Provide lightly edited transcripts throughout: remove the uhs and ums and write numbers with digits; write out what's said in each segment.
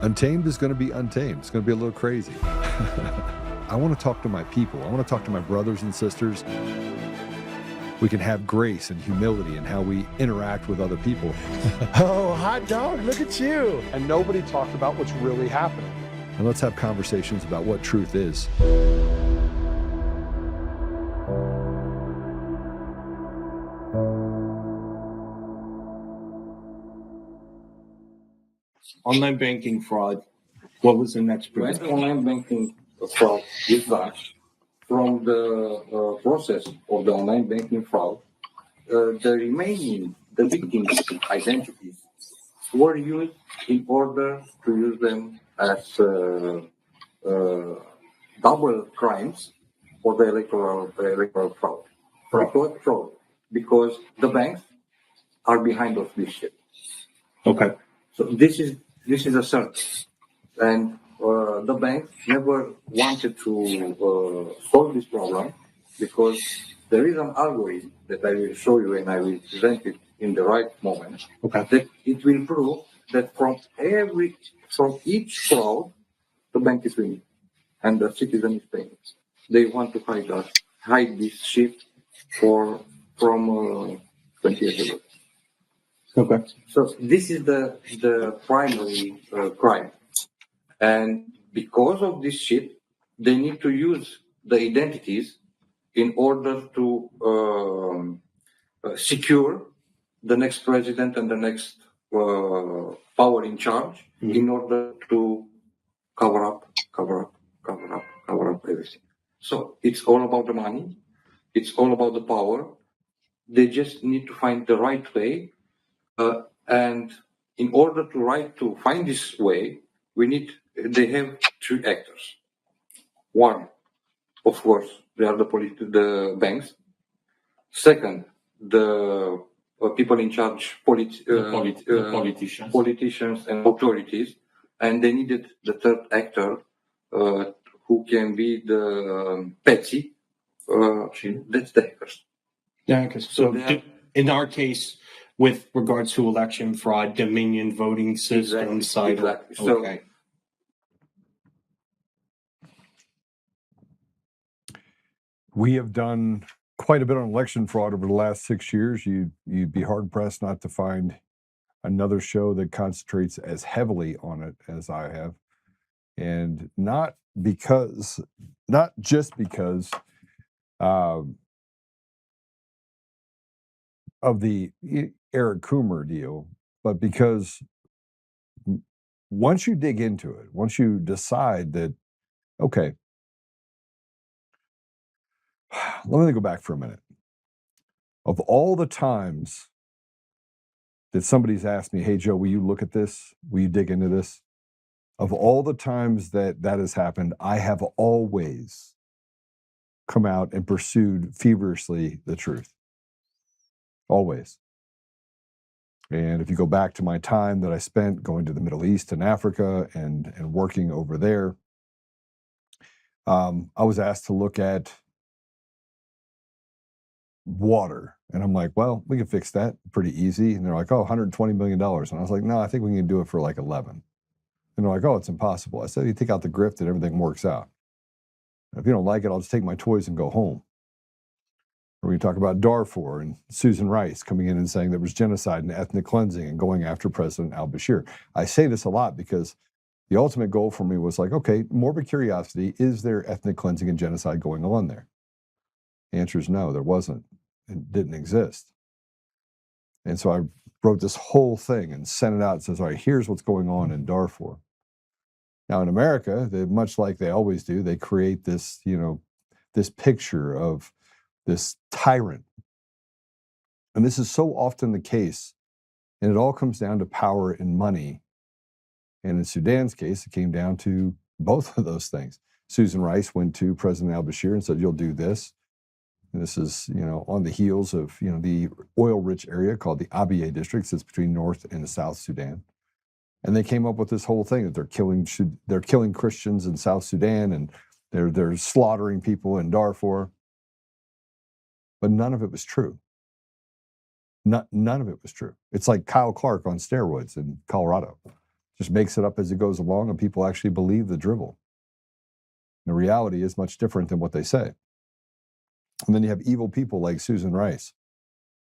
Untamed is going to be untamed. It's going to be a little crazy. I want to talk to my people. I want to talk to my brothers and sisters. We can have grace and humility in how we interact with other people. Oh, hot dog, look at you. And nobody talked about what's really happening. And let's have conversations about what truth is. Online banking fraud. What was the next When point? online banking fraud is launched, from the process of the online banking fraud, the victims' identities were used in order to use them as double crimes for the electoral fraud. Because the banks are behind of this shit. Okay. So this is a search, and the banks never wanted to solve this problem because there is an algorithm that I will show you and I will present it in the right moment. Okay. That it will prove that from each fraud, the bank is winning and the citizen is paying. They want to hide this shit from 20 years ago. Okay. So this is the primary crime, and because of this shit, they need to use the identities in order to secure the next president and the next power in charge, in order to cover up everything. So it's all about the money. It's all about the power. They just need to find the right way. And in order to find this way, they have three actors. One, of course, they are the banks. Second, the people in charge, politicians. politicians and authorities. And they needed the third actor, who can be the patsy. That's the hackers. Yeah. Okay. So in our case, with regards to election fraud, Dominion voting system, Exactly. Okay. We have done quite a bit on election fraud over the last 6 years. You'd be hard-pressed not to find another show that concentrates as heavily on it as I have. And not just because of the Eric Coomer deal, but because once you dig into it, once you decide that, okay, let me go back for a minute. Of all the times that somebody's asked me, hey, Joe, will you look at this? Will you dig into this? Of all the times that has happened, I have always come out and pursued feverishly the truth. Always. And if you go back to my time that I spent going to the Middle East and Africa and working over there, I was asked to look at water. And I'm like, well, we can fix that pretty easy. And they're like, oh, $120 million. And I was like, no, I think we can do it for like 11. And they're like, oh, it's impossible. I said, you take out the grift and everything works out. If you don't like it, I'll just take my toys and go home. Or we talk about Darfur and Susan Rice coming in and saying there was genocide and ethnic cleansing and going after President al-Bashir. I say this a lot because the ultimate goal for me was like, okay, morbid curiosity, is there ethnic cleansing and genocide going on there? The answer is no, there wasn't. It didn't exist. And so I wrote this whole thing and sent it out and says, all right, here's what's going on in Darfur. Now in America, much like they always do, they create this, this picture of this tyrant. And this is so often the case, and it all comes down to power and money. And in Sudan's case, it came down to both of those things. Susan Rice went to President al-Bashir and said, you'll do this. And this is, on the heels of, the oil-rich area called the Abyei districts. It's between North and South Sudan. And they came up with this whole thing that they're killing Christians in South Sudan and they're slaughtering people in Darfur. But none of it was true. None of it was true. It's like Kyle Clark on steroids in Colorado. just makes it up as it goes along, and people actually believe the drivel. The reality is much different than what they say. And then you have evil people like Susan Rice,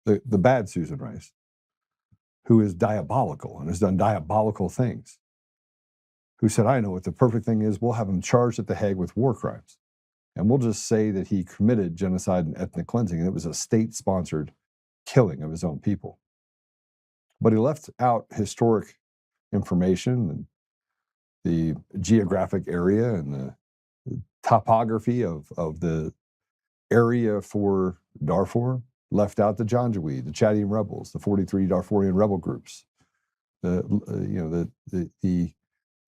the bad Susan Rice, who is diabolical and has done diabolical things, who said, I know what the perfect thing is. We'll have him charged at the Hague with war crimes. And we'll just say that he committed genocide and ethnic cleansing, and it was a state-sponsored killing of his own people. But he left out historic information and the geographic area and the topography of the area for Darfur, left out the Janjaweed, the Chadian rebels, the 43 Darfurian rebel groups, the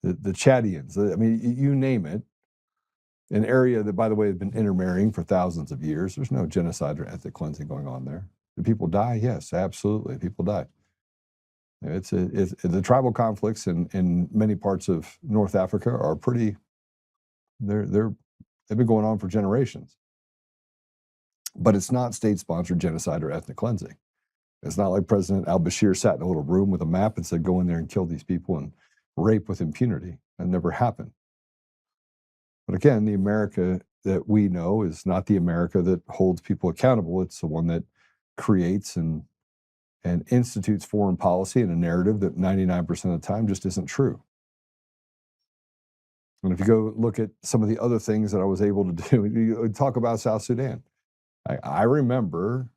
Chadians. I mean, you name it. An area that, by the way, has been intermarrying for thousands of years. There's no genocide or ethnic cleansing going on there. Do people die? Yes, absolutely. People die. It's the tribal conflicts in many parts of North Africa are pretty. They've been going on for generations. But it's not state-sponsored genocide or ethnic cleansing. It's not like President al-Bashir sat in a little room with a map and said, go in there and kill these people and rape with impunity. That never happened. But again, the America that we know is not the America that holds people accountable. It's the one that creates and institutes foreign policy and a narrative that 99% of the time just isn't true. And if you go look at some of the other things that I was able to do, you talk about South Sudan. I remember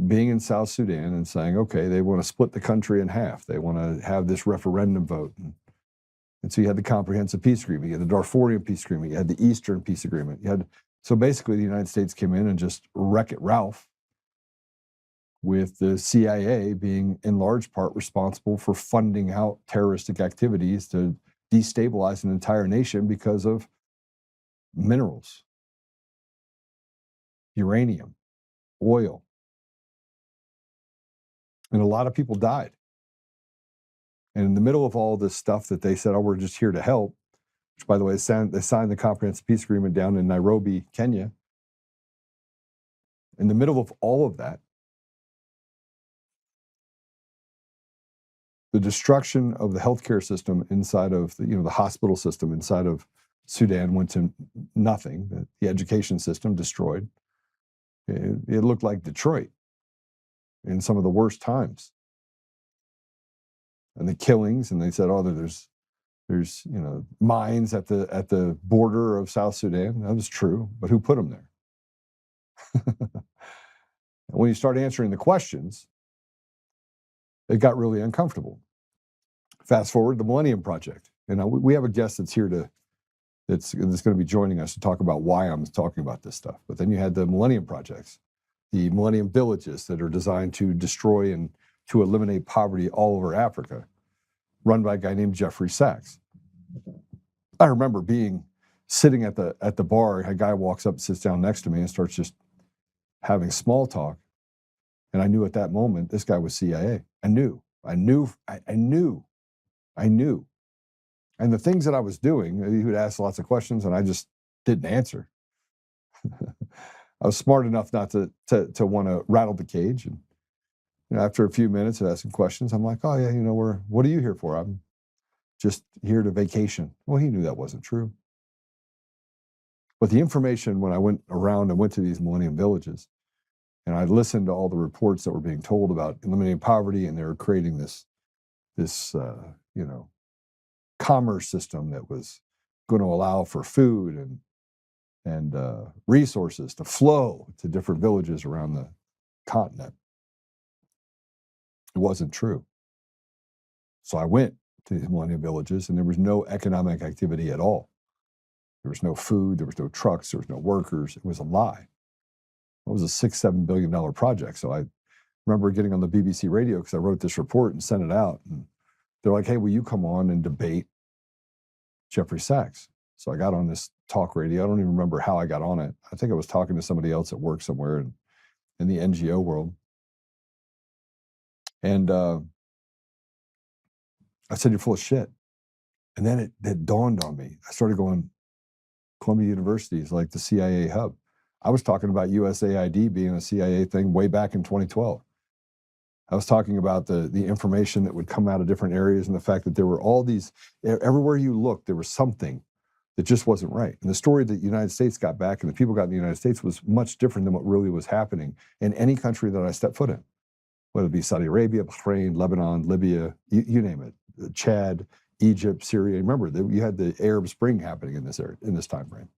being in South Sudan and saying, okay, they want to split the country in half. They want to have this referendum vote. And so you had the Comprehensive Peace Agreement, you had the Darfurian Peace Agreement, you had the Eastern Peace Agreement. So basically the United States came in and just Wreck-It Ralph, with the CIA being in large part responsible for funding out terroristic activities to destabilize an entire nation because of minerals, uranium, oil. And a lot of people died. And in the middle of all this stuff that they said, oh, we're just here to help, which, by the way, they signed the Comprehensive Peace Agreement down in Nairobi, Kenya. In the middle of all of that, the destruction of the healthcare system inside of the hospital system inside of Sudan went to nothing. The education system destroyed. It looked like Detroit in some of the worst times. And the killings, and they said, oh, there's mines at the border of South Sudan. That was true, but who put them there? And when you start answering the questions, it got really uncomfortable. Fast forward, the Millennium Project. We have a guest that's here that's going to be joining us to talk about why I'm talking about this stuff. But then you had the Millennium Projects, the Millennium Villages that are designed to destroy and to eliminate poverty all over Africa, run by a guy named Jeffrey Sachs. I remember sitting at the bar, a guy walks up, sits down next to me, and starts just having small talk. And I knew at that moment this guy was CIA. I knew. And the things that I was doing, he would ask lots of questions, and I just didn't answer. I was smart enough not to want to rattle the cage. And after a few minutes of asking questions, I'm like, oh yeah, what are you here for? I'm just here to vacation. Well, he knew that wasn't true. But the information, when I went around and went to these Millennium Villages, and I listened to all the reports that were being told about eliminating poverty, and they were creating this commerce system that was going to allow for food and resources to flow to different villages around the continent. It wasn't true. So I went to these Millennium Villages, and there was no economic activity at all. There was no food, there was no trucks, there was no workers. It was a lie. It was a $6-7 billion project. So I remember getting on the BBC radio because I wrote this report and sent it out. And they're like, hey, will you come on and debate Jeffrey Sachs? So I got on this talk radio. I don't even remember how I got on it. I think I was talking to somebody else at work somewhere in the NGO world. And I said, you're full of shit. And then it dawned on me. I started going, Columbia University is like the CIA hub. I was talking about USAID being a CIA thing way back in 2012. I was talking about the information that would come out of different areas and the fact that there were all these, everywhere you looked, there was something that just wasn't right. And the story that the United States got back and the people got in the United States was much different than what really was happening in any country that I stepped foot in, whether it be Saudi Arabia, Bahrain, Lebanon, Libya, you name it, Chad, Egypt, Syria. Remember, you had the Arab Spring happening in this area, in this time frame.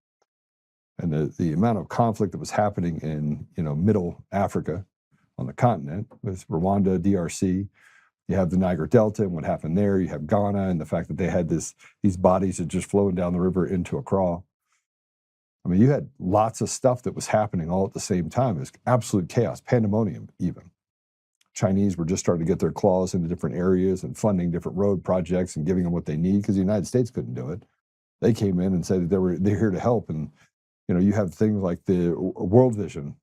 And the amount of conflict that was happening in Middle Africa on the continent with Rwanda, DRC. You have the Niger Delta and what happened there. You have Ghana and the fact that they had these bodies that just flowing down the river into a crawl. I mean, you had lots of stuff that was happening all at the same time. It was absolute chaos, pandemonium even. Chinese were just starting to get their claws into different areas and funding different road projects and giving them what they need because the United States couldn't do it. They came in and said that they're here to help. And you have things like the World Vision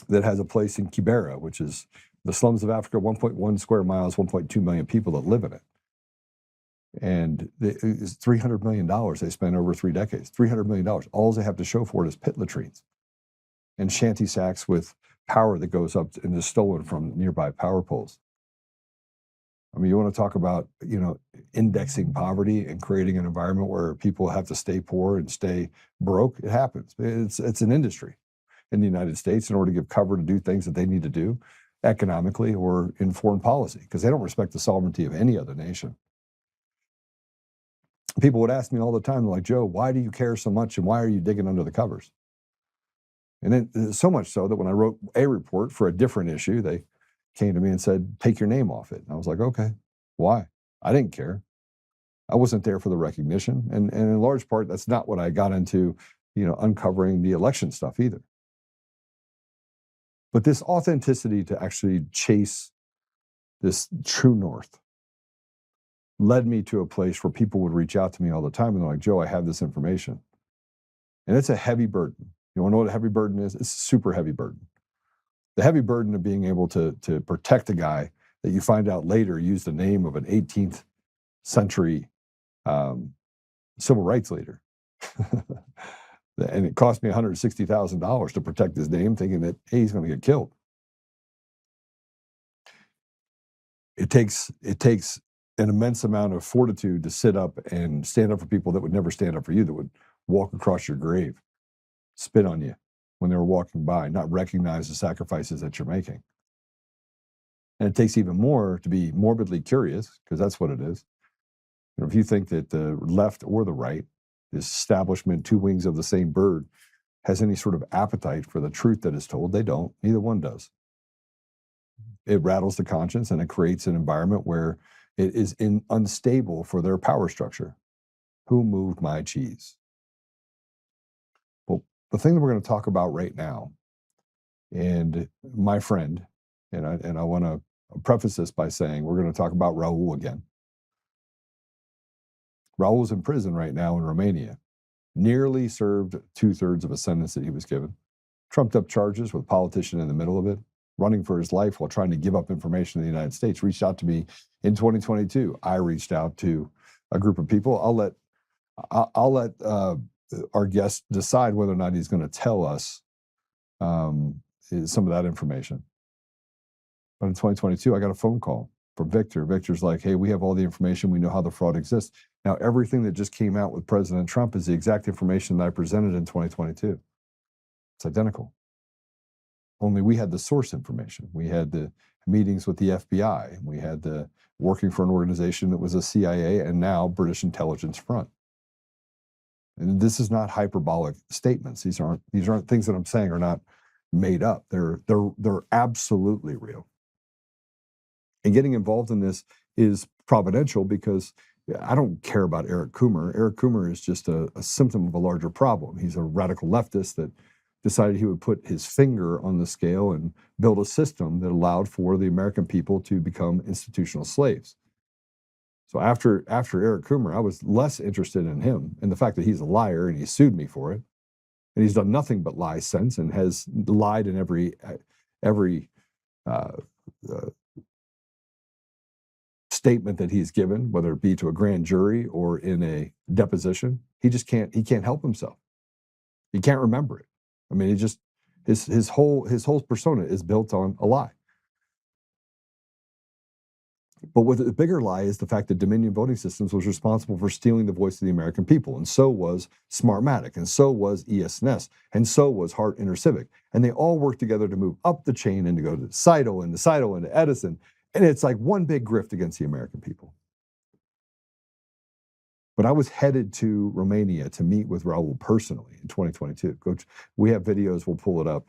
that has a place in Kibera, which is the slums of Africa, 1.1 square miles, 1.2 million people that live in it. And it's $300 million they spent over 3 decades, $300 million. All they have to show for it is pit latrines and shanty sacks with power that goes up and is stolen from nearby power poles. I mean, you want to talk about, indexing poverty and creating an environment where people have to stay poor and stay broke. It happens. It's an industry in the United States in order to give cover to do things that they need to do economically or in foreign policy, because they don't respect the sovereignty of any other nation. People would ask me all the time, like, Joe, why do you care so much and why are you digging under the covers? And then so much so that when I wrote a report for a different issue, they came to me and said, take your name off it. And I was like, okay, why? I didn't care. I wasn't there for the recognition. And in large part, that's not what I got into, uncovering the election stuff either. But this authenticity to actually chase this true north led me to a place where people would reach out to me all the time and they're like, Joe, I have this information. And it's a heavy burden. You want to know what a heavy burden is? It's a super heavy burden. The heavy burden of being able to protect a guy that you find out later used the name of an 18th century civil rights leader. And it cost me $160,000 to protect his name, thinking that, hey, he's going to get killed. It takes an immense amount of fortitude to sit up and stand up for people that would never stand up for you, that would walk across your grave, spit on you when they were walking by, not recognize the sacrifices that you're making. And it takes even more to be morbidly curious, because that's what it is. If you think that the left or the right, this establishment, two wings of the same bird, has any sort of appetite for the truth that is told, they don't. Neither one does. It rattles the conscience and it creates an environment where it is unstable for their power structure. Who moved my cheese? Well, the thing that we're going to talk about right now, and my friend, and I want to preface this by saying we're going to talk about Raul again. Raul's in prison right now in Romania. Nearly served 2/3 of a sentence that he was given. Trumped up charges with a politician in the middle of it, running for his life while trying to give up information in the United States. Reached out to me in 2022. I reached out to a group of people. I'll let our guest decide whether or not he's going to tell us some of that information. But in 2022, I got a phone call from Victor. Victor's like, hey, we have all the information. We know how the fraud exists. Now, everything that just came out with President Trump is the exact information that I presented in 2022. It's identical. Only we had the source information. We had the meetings with the FBI. We had the working for an organization that was a CIA and now British intelligence front. And this is not hyperbolic statements. These aren't things that I'm saying are not made up. They're absolutely real. And getting involved in this is providential because I don't care about Eric Coomer. Eric Coomer is just a symptom of a larger problem. He's a radical leftist that decided he would put his finger on the scale and build a system that allowed for the American people to become institutional slaves. So after Eric Coomer, I was less interested in him and the fact that he's a liar and he sued me for it. And he's done nothing but lie since and has lied in every statement that he's given, whether it be to a grand jury or in a deposition. He can't help himself. He can't remember it. I mean, his whole persona is built on a lie. But what the bigger lie is the fact that Dominion Voting Systems was responsible for stealing the voice of the American people, and so was Smartmatic, and so was ESNS, and so was Hart Intercivic. And they all worked together to move up the chain and to go to Cyto and to Edison. And it's like one big grift against the American people. But I was headed to Romania to meet with Raul personally in 2022. We have videos, we'll pull it up.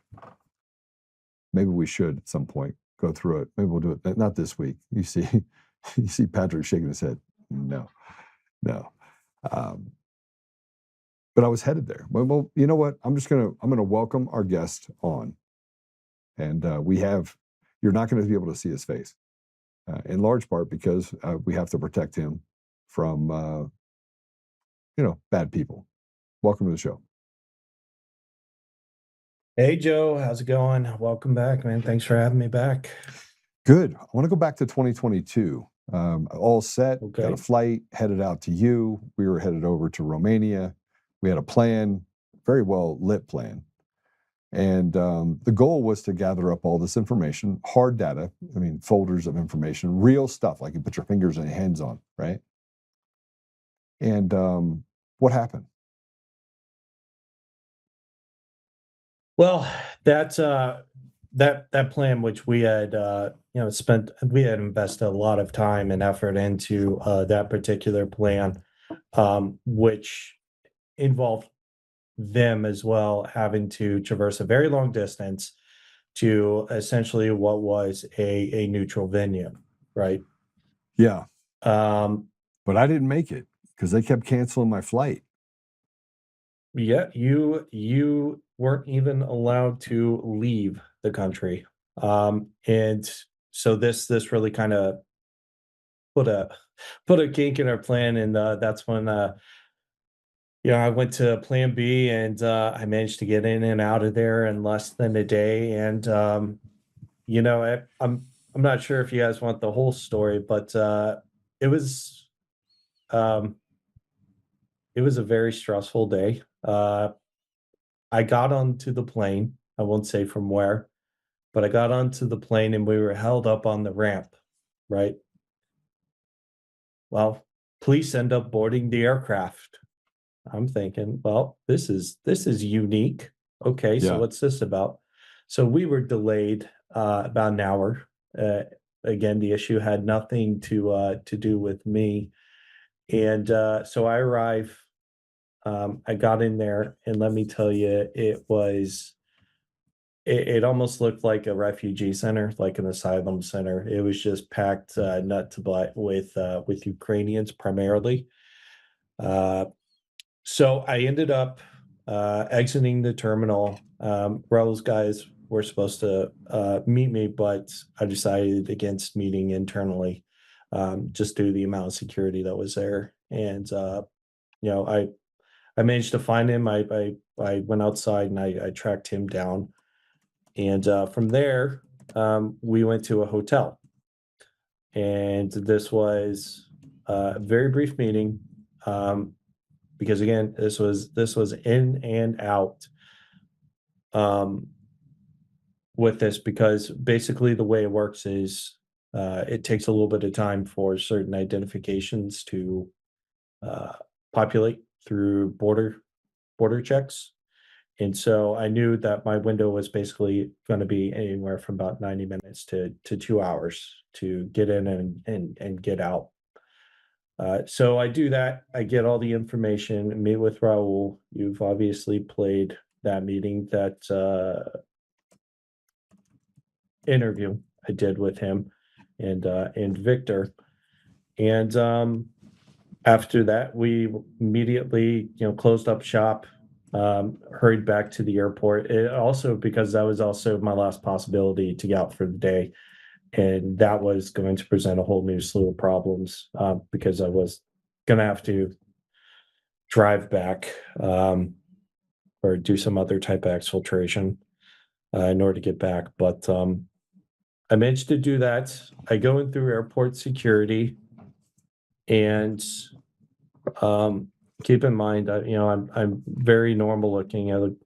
Maybe we should at some point go through it. Maybe we'll do it. Not this week. You see Patrick shaking his head. No. But I was headed there. Well, you know what? I'm gonna welcome our guest on, and you're not going to be able to see his face, in large part because we have to protect him from bad people. Welcome to the show. Hey, Joe, how's it going? Welcome back, man. Thanks for having me back. Good. I want to go back to 2022. All set, Okay. got a flight, headed out to you. We were headed over to Romania. We had a plan, very well lit plan. And the goal was to gather up all this information, hard data, folders of information, real stuff like you put your fingers and your hands on, right? And what happened? Well, that plan, which we had invested a lot of time and effort into that particular plan, which involved them as well having to traverse a very long distance to essentially what was a neutral venue, right? Yeah. Um, But I didn't make it because they kept canceling my flight. Yeah, you weren't even allowed to leave the country. And so this really kind of put a kink in our plan, and that's when I went to plan B, and I managed to get in and out of there in less than a day. And I'm not sure if you guys want the whole story, but it was a very stressful day. I got onto the plane. I won't say from where, but I got onto the plane and we were held up on the ramp, right? Well, police end up boarding the aircraft. I'm thinking, well, this is unique. Okay, so Yeah. what's this about? So we were delayed about an hour. Again, the issue had nothing to do with me. And so I arrive. I got in there, and let me tell you, it almost looked like a refugee center, like an asylum center. It was just packed nut to butt with Ukrainians primarily. So I ended up exiting the terminal. Raul's guys were supposed to meet me, but I decided against meeting internally, just due to the amount of security that was there. And I managed to find him. I went outside and I tracked him down, and from there we went to a hotel. And this was a very brief meeting, because again, this was in and out with this, because basically the way it works is it takes a little bit of time for certain identifications to populate through border checks. And so I knew that my window was basically going to be anywhere from about 90 minutes to 2 hours to get in and get out. So I do that. I get all the information, meet with Raul. You've obviously played that meeting, that interview I did with him and Victor. And after that, we immediately, closed up shop, hurried back to the airport. It also, because that was also my last possibility to get out for the day. And that was going to present a whole new slew of problems, because I was going to have to drive back, or do some other type of exfiltration in order to get back. But I managed to do that. I go in through airport security, and keep in mind, I'm very normal looking. I look,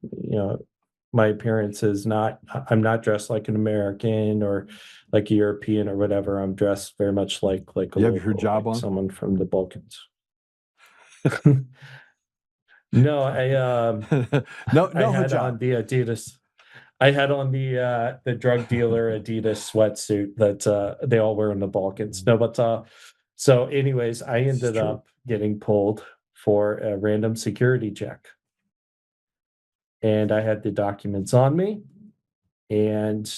my appearance is not, I'm not dressed like an American or like a European or whatever. I'm dressed very much like a You have your local, job like on? someone from the Balkans. No, no I had hijab. on the Adidas. I had on the drug dealer Adidas sweatsuit that they all wear in the Balkans. No, but so anyways, I ended true. up getting pulled for a random security check. And I had the documents on me, and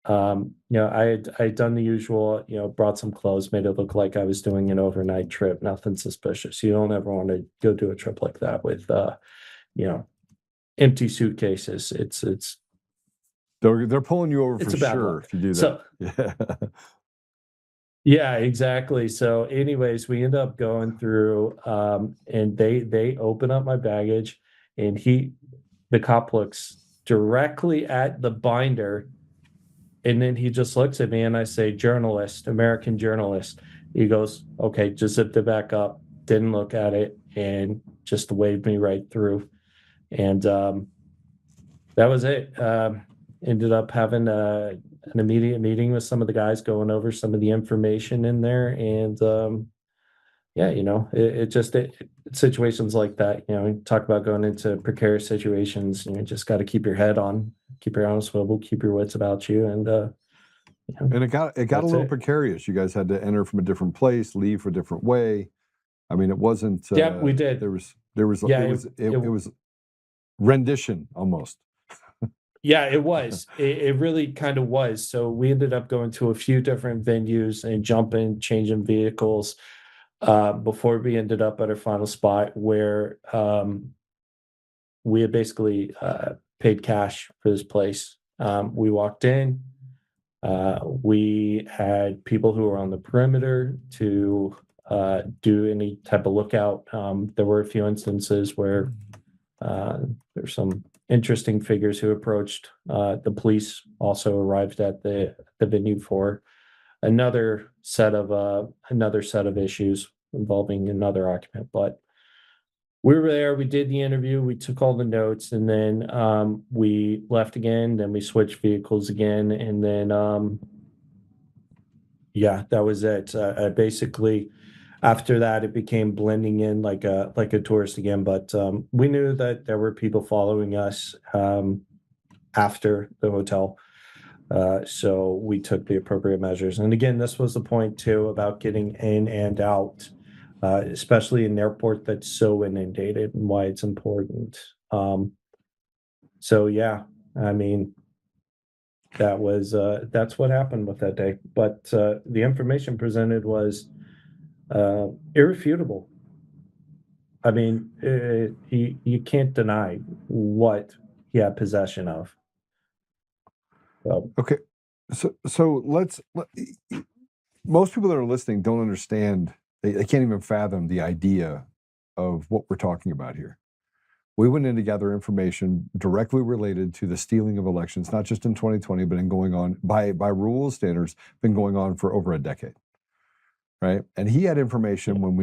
I had done the usual, brought some clothes, made it look like I was doing an overnight trip, nothing suspicious. You don't ever want to go do a trip like that with empty suitcases. It's They're pulling you over It's for a bad sure look. if you do So that. yeah, exactly. So anyways, we end up going through and they open up my baggage, and the cop looks directly at the binder, and then he just looks at me, and I say, journalist, American journalist. He goes, okay, just zipped it back up, didn't look at it, and just waved me right through. And that was it. Ended up having an immediate meeting with some of the guys, going over some of the information in there. And situations like that, you talk about going into precarious situations, you just got to keep your head on a swivel, keep your wits about you. And And it got a little precarious. You guys had to enter from a different place, leave a different way. I mean, it wasn't. Yeah, we did. There was. Yeah, it was rendition almost. Yeah, it was. It really kind of was. So we ended up going to a few different venues and jumping, changing vehicles before we ended up at our final spot where we had basically paid cash for this place. We walked in. We had people who were on the perimeter to do any type of lookout. There were a few instances where there's some interesting figures who approached. The police also arrived at the venue for another set of issues involving another occupant. But we were there. We did the interview. We took all the notes, and then we left again. Then we switched vehicles again, and then that was it. Basically, after that, it became blending in like a tourist again. But we knew that there were people following us after the hotel, so we took the appropriate measures. And again, this was the point too about getting in and out, especially in an airport that's so inundated, and why it's important. So yeah, I mean, that's what happened with that day. But the information presented was irrefutable. I mean, you can't deny what he had possession of. Okay, so most people that are listening don't understand. They can't even fathom the idea of what we're talking about here. We went in to gather information directly related to the stealing of elections, not just in 2020, but in going on by Raul standards, been going on for over a decade. Right. And he had information when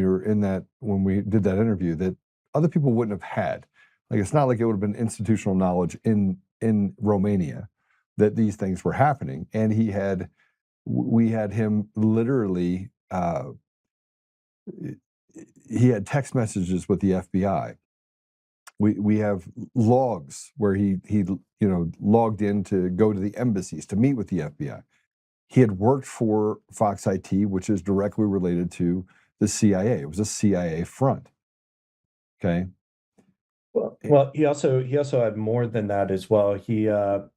we did that interview that other people wouldn't have had. Like, it's not like it would have been institutional knowledge in Romania that these things were happening. And we had him literally, he had text messages with the FBI. We have logs where he logged in to go to the embassies to meet with the FBI. He had worked for Fox IT, which is directly related to the CIA. It was a CIA front. Okay. Well, he also had more than that as well. He had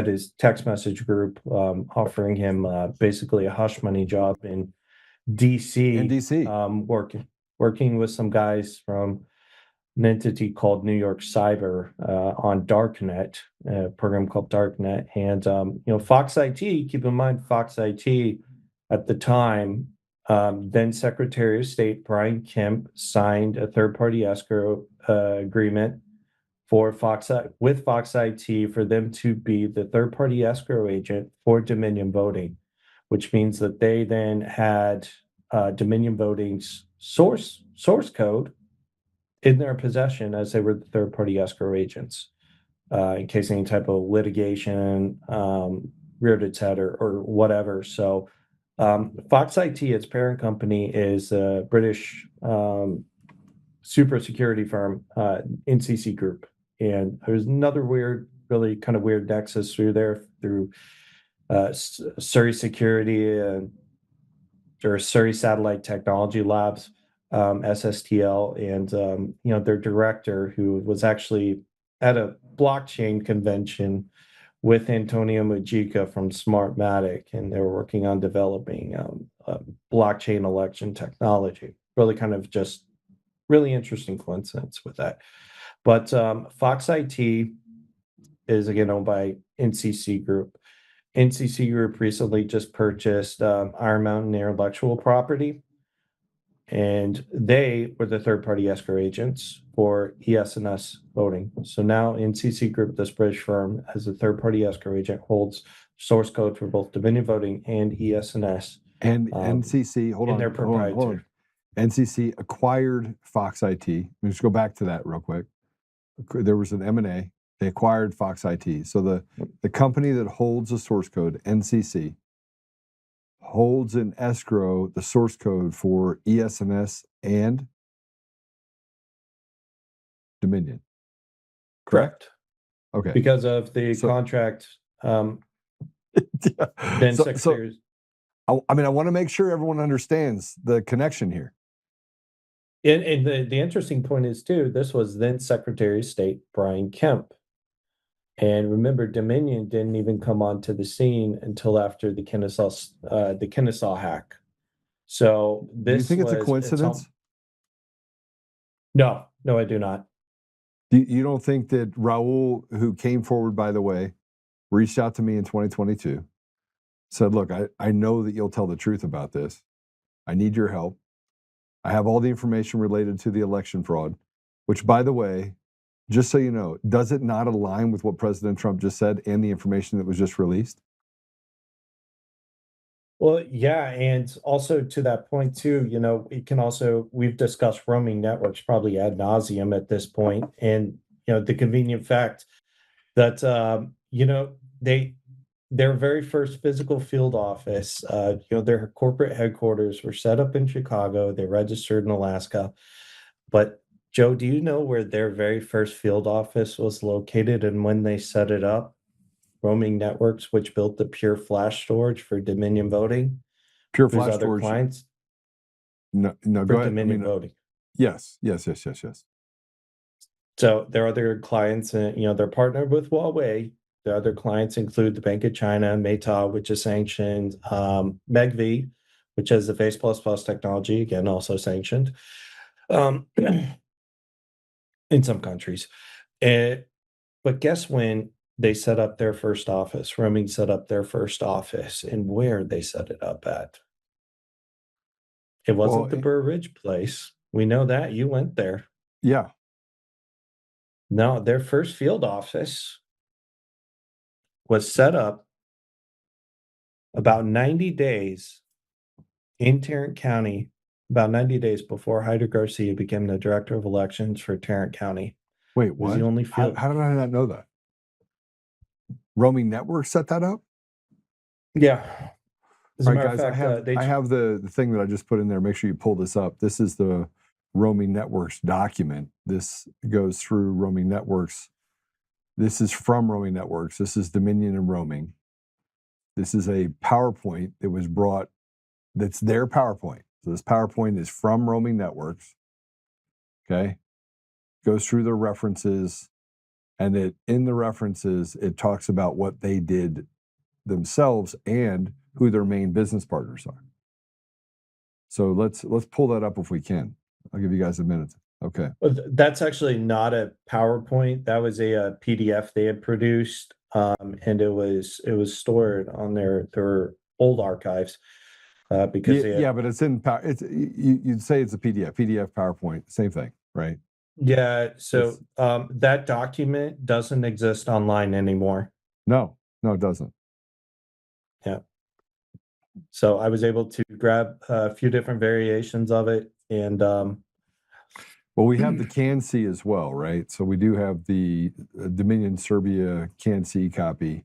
his text message group offering him basically a hush money job in DC. Working with some guys from an entity called New York Cyber on Darknet, a program called Darknet. And Fox IT, keep in mind, Fox IT at the time, then Secretary of State Brian Kemp signed a third-party escrow agreement with Fox IT for them to be the third-party escrow agent for Dominion Voting, which means that they then had Dominion Voting's source code in their possession as they were the third-party escrow agents, in case any type of litigation reared its head or whatever. So Fox IT, its parent company, is a British super security firm, NCC Group. And there's another really kind of weird nexus through there through Surrey Security or Surrey Satellite Technology Labs, SSTL, and their director, who was actually at a blockchain convention with Antonio Mujica from Smartmatic, and they were working on developing blockchain election technology. Really kind of just really interesting coincidence with that. But Fox IT is again owned by NCC Group. NCC Group recently just purchased Iron Mountain intellectual property, and they were the third-party escrow agents for ES&S voting. So now NCC Group, this British firm, as a third-party escrow agent, holds source code for both Dominion Voting and ES&S. And NCC, hold on. NCC acquired Fox IT. Let me just go back to that real quick. There was an M&A. They acquired Fox IT. So the company that holds the source code, NCC, holds in escrow the source code for ES&S and Dominion. Correct. Okay. Because of the contract. Then secretaries. I want to make sure everyone understands the connection here. And the interesting point is, too, this was then Secretary of State Brian Kemp. And remember, Dominion didn't even come onto the scene until after the Kennesaw hack. So this. Do you think it's a coincidence? No, I do not. You don't think that Raul, who came forward, by the way, reached out to me in 2022, said, "Look, I know that you'll tell the truth about this. I need your help. I have all the information related to the election fraud," which, by the way, just so you know, does it not align with what President Trump just said and the information that was just released? Well, yeah, and also to that point too, we've discussed roaming networks probably ad nauseum at this point, and the convenient fact that their very first physical field office, their corporate headquarters were set up in Chicago. They registered in Alaska, but Joe, do you know where their very first field office was located and when they set it up? Roaming Networks, which built the pure flash storage for Dominion Voting. Pure flash storage. Clients. No, for go ahead. Dominion Voting. Yes. So their other clients, they're partnered with Huawei. The other clients include the Bank of China, Meta, which is sanctioned, MEGV, which has the Face++ technology, again, also sanctioned. In some countries. But guess when they set up their first office? Roaming set up their first office, and where they set it up at? It wasn't the Burr Ridge place. We know that. You went there. Yeah. No, their first field office was set up about 90 days in Tarrant County, about 90 days before Hyder Garcia became the director of elections for Tarrant County. Wait, what? The only field. How did I not know that? Roaming Networks set that up? Yeah. As All right, guys, I have the thing that I just put in there. Make sure you pull this up. This is the Roaming Networks document. This goes through Roaming Networks. This is from Roaming Networks. This is Dominion and Roaming. This is a PowerPoint that was brought. That's their PowerPoint. So this PowerPoint is from Roaming Networks. Okay. Goes through the references, and in the references, it talks about what they did themselves and who their main business partners are. So let's pull that up if we can. I'll give you guys a minute. Okay. Well, that's actually not a PowerPoint. That was a PDF they had produced, and it was stored on their old archives because but it's in you'd say it's a PDF PowerPoint, same thing, right? Yeah. So that document doesn't exist online anymore. No, it doesn't. Yeah. So I was able to grab a few different variations of it, and Well, we have the can see as well, right? So we do have the Dominion Serbia can see copy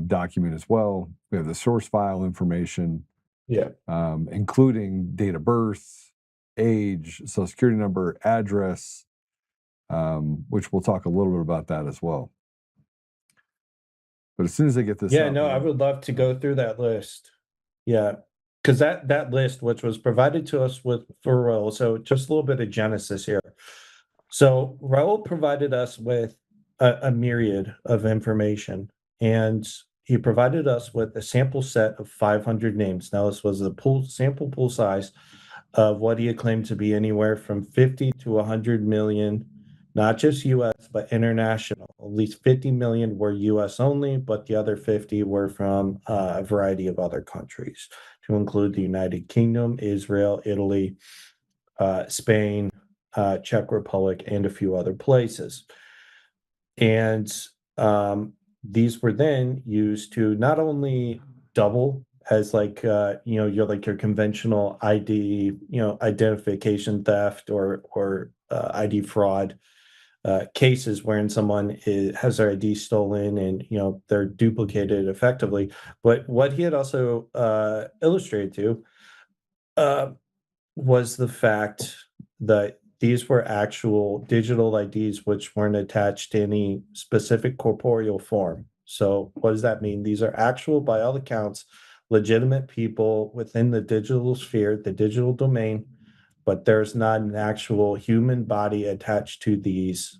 document as well. We have the source file information, including date of birth, age, social security number, address, which we'll talk a little bit about that as well. But as soon as they get this out, I would love to go through that list. Yeah, because that list, which was provided to us for Raul, so just a little bit of genesis here. So Raul provided us with a myriad of information, and he provided us with a sample set of 500 names. Now, this was the sample pool size of what he had claimed to be anywhere from 50 to 100 million, not just US, but international. At least 50 million were US only, but the other 50 were from a variety of other countries, to include the United Kingdom, Israel, Italy, Spain, Czech Republic, and a few other places. And these were then used to not only double as your conventional ID, identification theft or ID fraud cases wherein someone has their ID stolen and they're duplicated effectively. But what he had also illustrated to was the fact that these were actual digital IDs which weren't attached to any specific corporeal form. So what does that mean? These are actual, by all accounts, legitimate people within the digital sphere, the digital domain, but there's not an actual human body attached to these,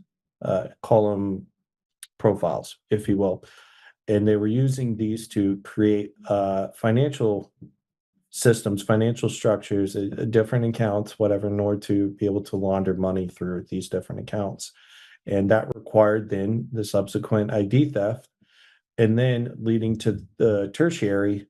call them profiles, if you will. And they were using these to create financial systems, financial structures, different accounts, whatever, in order to be able to launder money through these different accounts. And that required then the subsequent ID theft, and then leading to the tertiary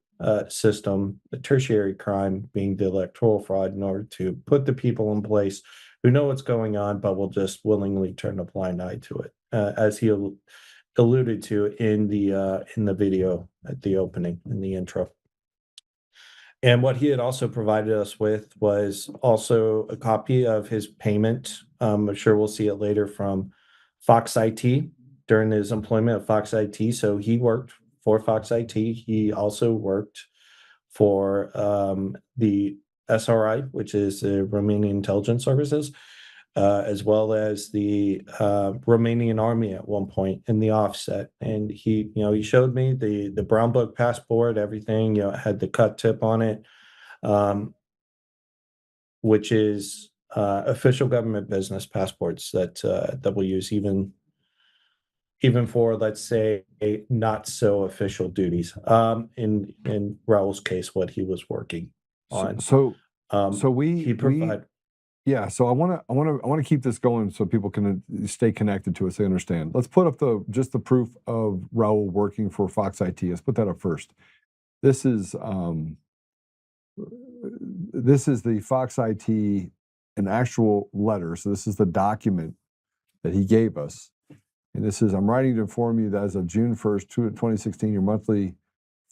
system, the tertiary crime being the electoral fraud, in order to put the people in place who know what's going on, but will just willingly turn a blind eye to it, as he alluded to in the video at the opening, in the intro. And what he had also provided us with was also a copy of his payment. I'm sure we'll see it later, from Fox IT during his employment at Fox IT. So he worked for Fox IT. He also worked for the SRI, which is the Romanian Intelligence Services, as well as the Romanian Army at one point in the offset. And he showed me the brown book passport, everything, had the cut tip on it, which is official government business passports that we use even for, let's say, not so official duties. In Raul's case, what he was working on. So I want to keep this going so people can stay connected to us. They understand. Let's put up just the proof of Raul working for Fox IT. Let's put that up first. This is the Fox IT, an actual letter. So this is the document that he gave us. And this is, I'm writing to inform you that as of June 1st, 2016, your monthly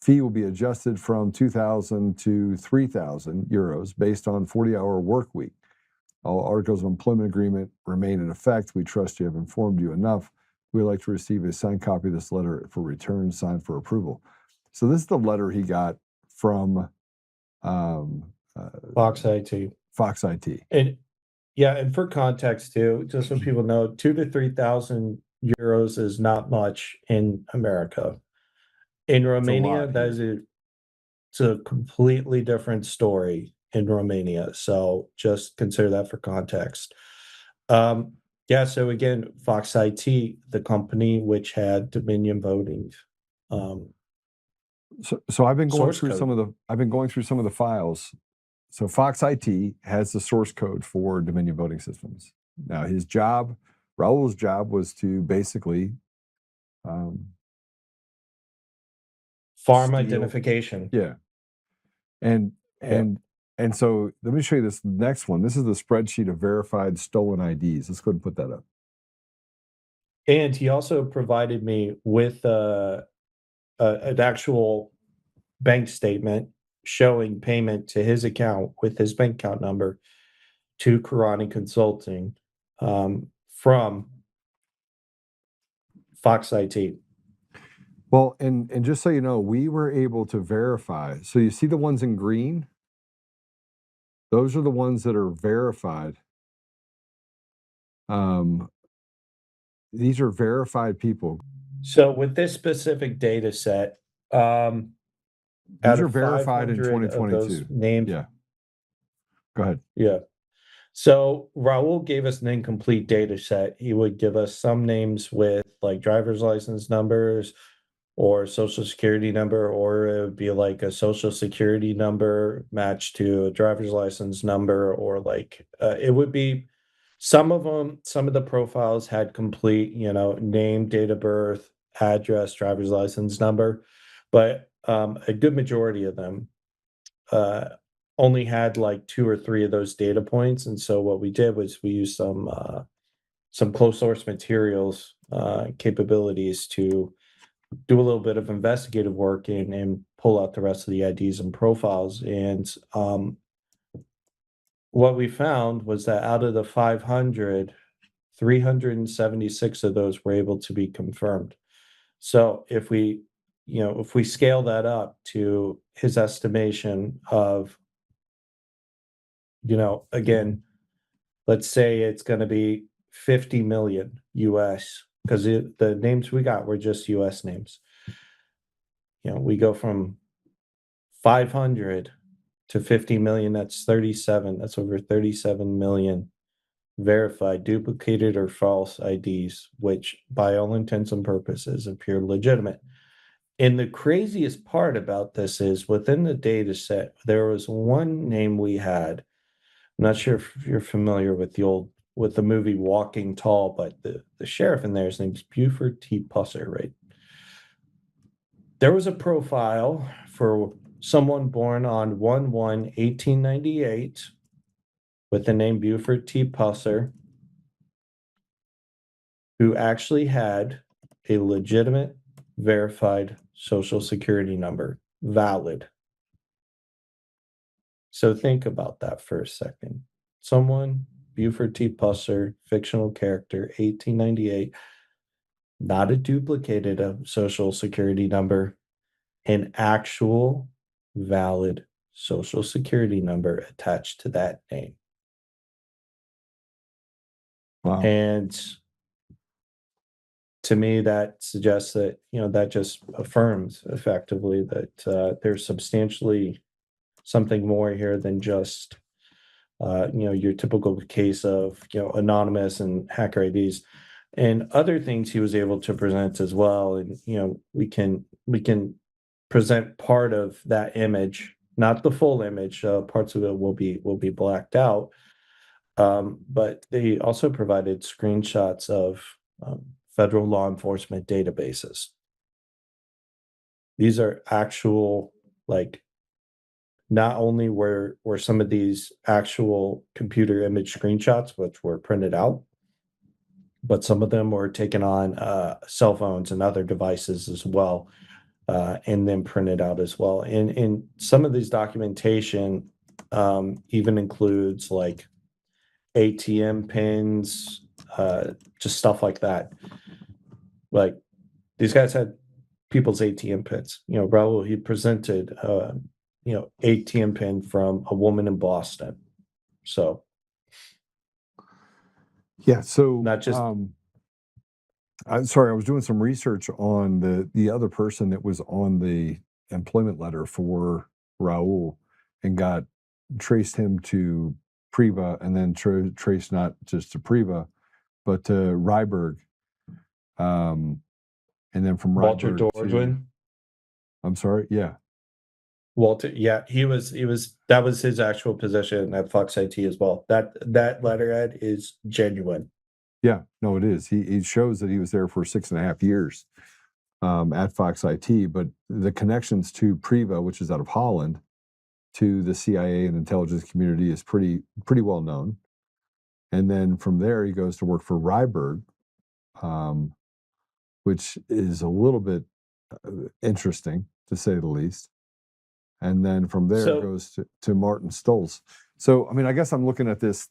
fee will be adjusted from 2,000 to 3,000 euros based on 40-hour work week. All articles of employment agreement remain in effect. We trust you have informed you enough. We would like to receive a signed copy of this letter for return, signed for approval. So this is the letter he got from Fox IT. Fox IT. And for context too, just so people know, 2,000 to 3,000 euros is not much in America. In Romania, it's a completely different story in Romania. So just consider that for context. So again, Fox IT, the company which had Dominion voting. So I've been going through some of the files. So Fox IT has the source code for Dominion voting systems. Now Raul's job was to basically farm identification. Yeah. And so let me show you this next one. This is the spreadsheet of verified stolen IDs. Let's go ahead and put that up. And he also provided me with an actual bank statement showing payment to his account with his bank account number to Corani Consulting from Fox IT. Well, and just so you know, we were able to verify. So you see the ones in green? Those are the ones that are verified. These are verified people. So with this specific data set, These out are of verified in 500 of those 2022. names, Yeah. Go ahead. yeah. So Raul gave us an incomplete data set. He would give us some names with like driver's license numbers or social security number, or it would be like a social security number matched to a driver's license number, or like it would be some of them, some of the profiles had complete, name, date of birth, address, driver's license number, but a good majority of them only had like 2 or 3 of those data points. And so what we did was we used some closed source materials capabilities to do a little bit of investigative work and pull out the rest of the IDs and profiles. And what we found was that out of the 500, 376 of those were able to be confirmed. So if we scale that up to his estimation of, again, let's say it's going to be 50 million US, because the names we got were just US names. We go from 500 to 50 million, that's 37. That's over 37 million verified, duplicated, or false IDs, which by all intents and purposes appear legitimate. And the craziest part about this is within the data set, there was one name we had. I'm not sure if you're familiar with the movie Walking Tall, but the sheriff in there, his name's Buford T. Pusser, right? There was a profile for someone born on 1/1/1898 with the name Buford T. Pusser, who actually had a legitimate, verified social security number, valid. So think about that for a second. Someone, Buford T. Pusser, fictional character, 1898, not a duplicated social security number, an actual valid social security number attached to that name. Wow. And to me, that suggests that, that just affirms effectively that there's substantially something more here than just, your typical case of, anonymous and hacker IDs and other things he was able to present as well. And, we can present part of that image, not the full image. Parts of it will be blacked out. But they also provided screenshots of federal law enforcement databases. These are actual, not only were some of these actual computer image screenshots, which were printed out, but some of them were taken on cell phones and other devices as well, and then printed out as well. And some of these documentation even includes like ATM pins, just stuff like that. Like these guys had people's ATM pins. Raul, he presented ATM pin from a woman in Boston. So yeah, so not just I'm sorry, I was doing some research on the other person that was on the employment letter for Raul and traced him to Priva, and then traced not just to Priva, but to Ryberg. And then from Walter Ryberg Dorwin. I'm sorry, yeah. Walter, yeah, he was that was his actual position at Fox IT as well. That letterhead is genuine. Yeah, no, it is. He shows that he was there for 6.5 years at Fox IT, but the connections to Priva, which is out of Holland, to the CIA and intelligence community is pretty well known. And then from there, he goes to work for Ryberg, which is a little bit interesting, to say the least. And then from there goes to Martin Stolz. So, I mean, I guess I'm looking at this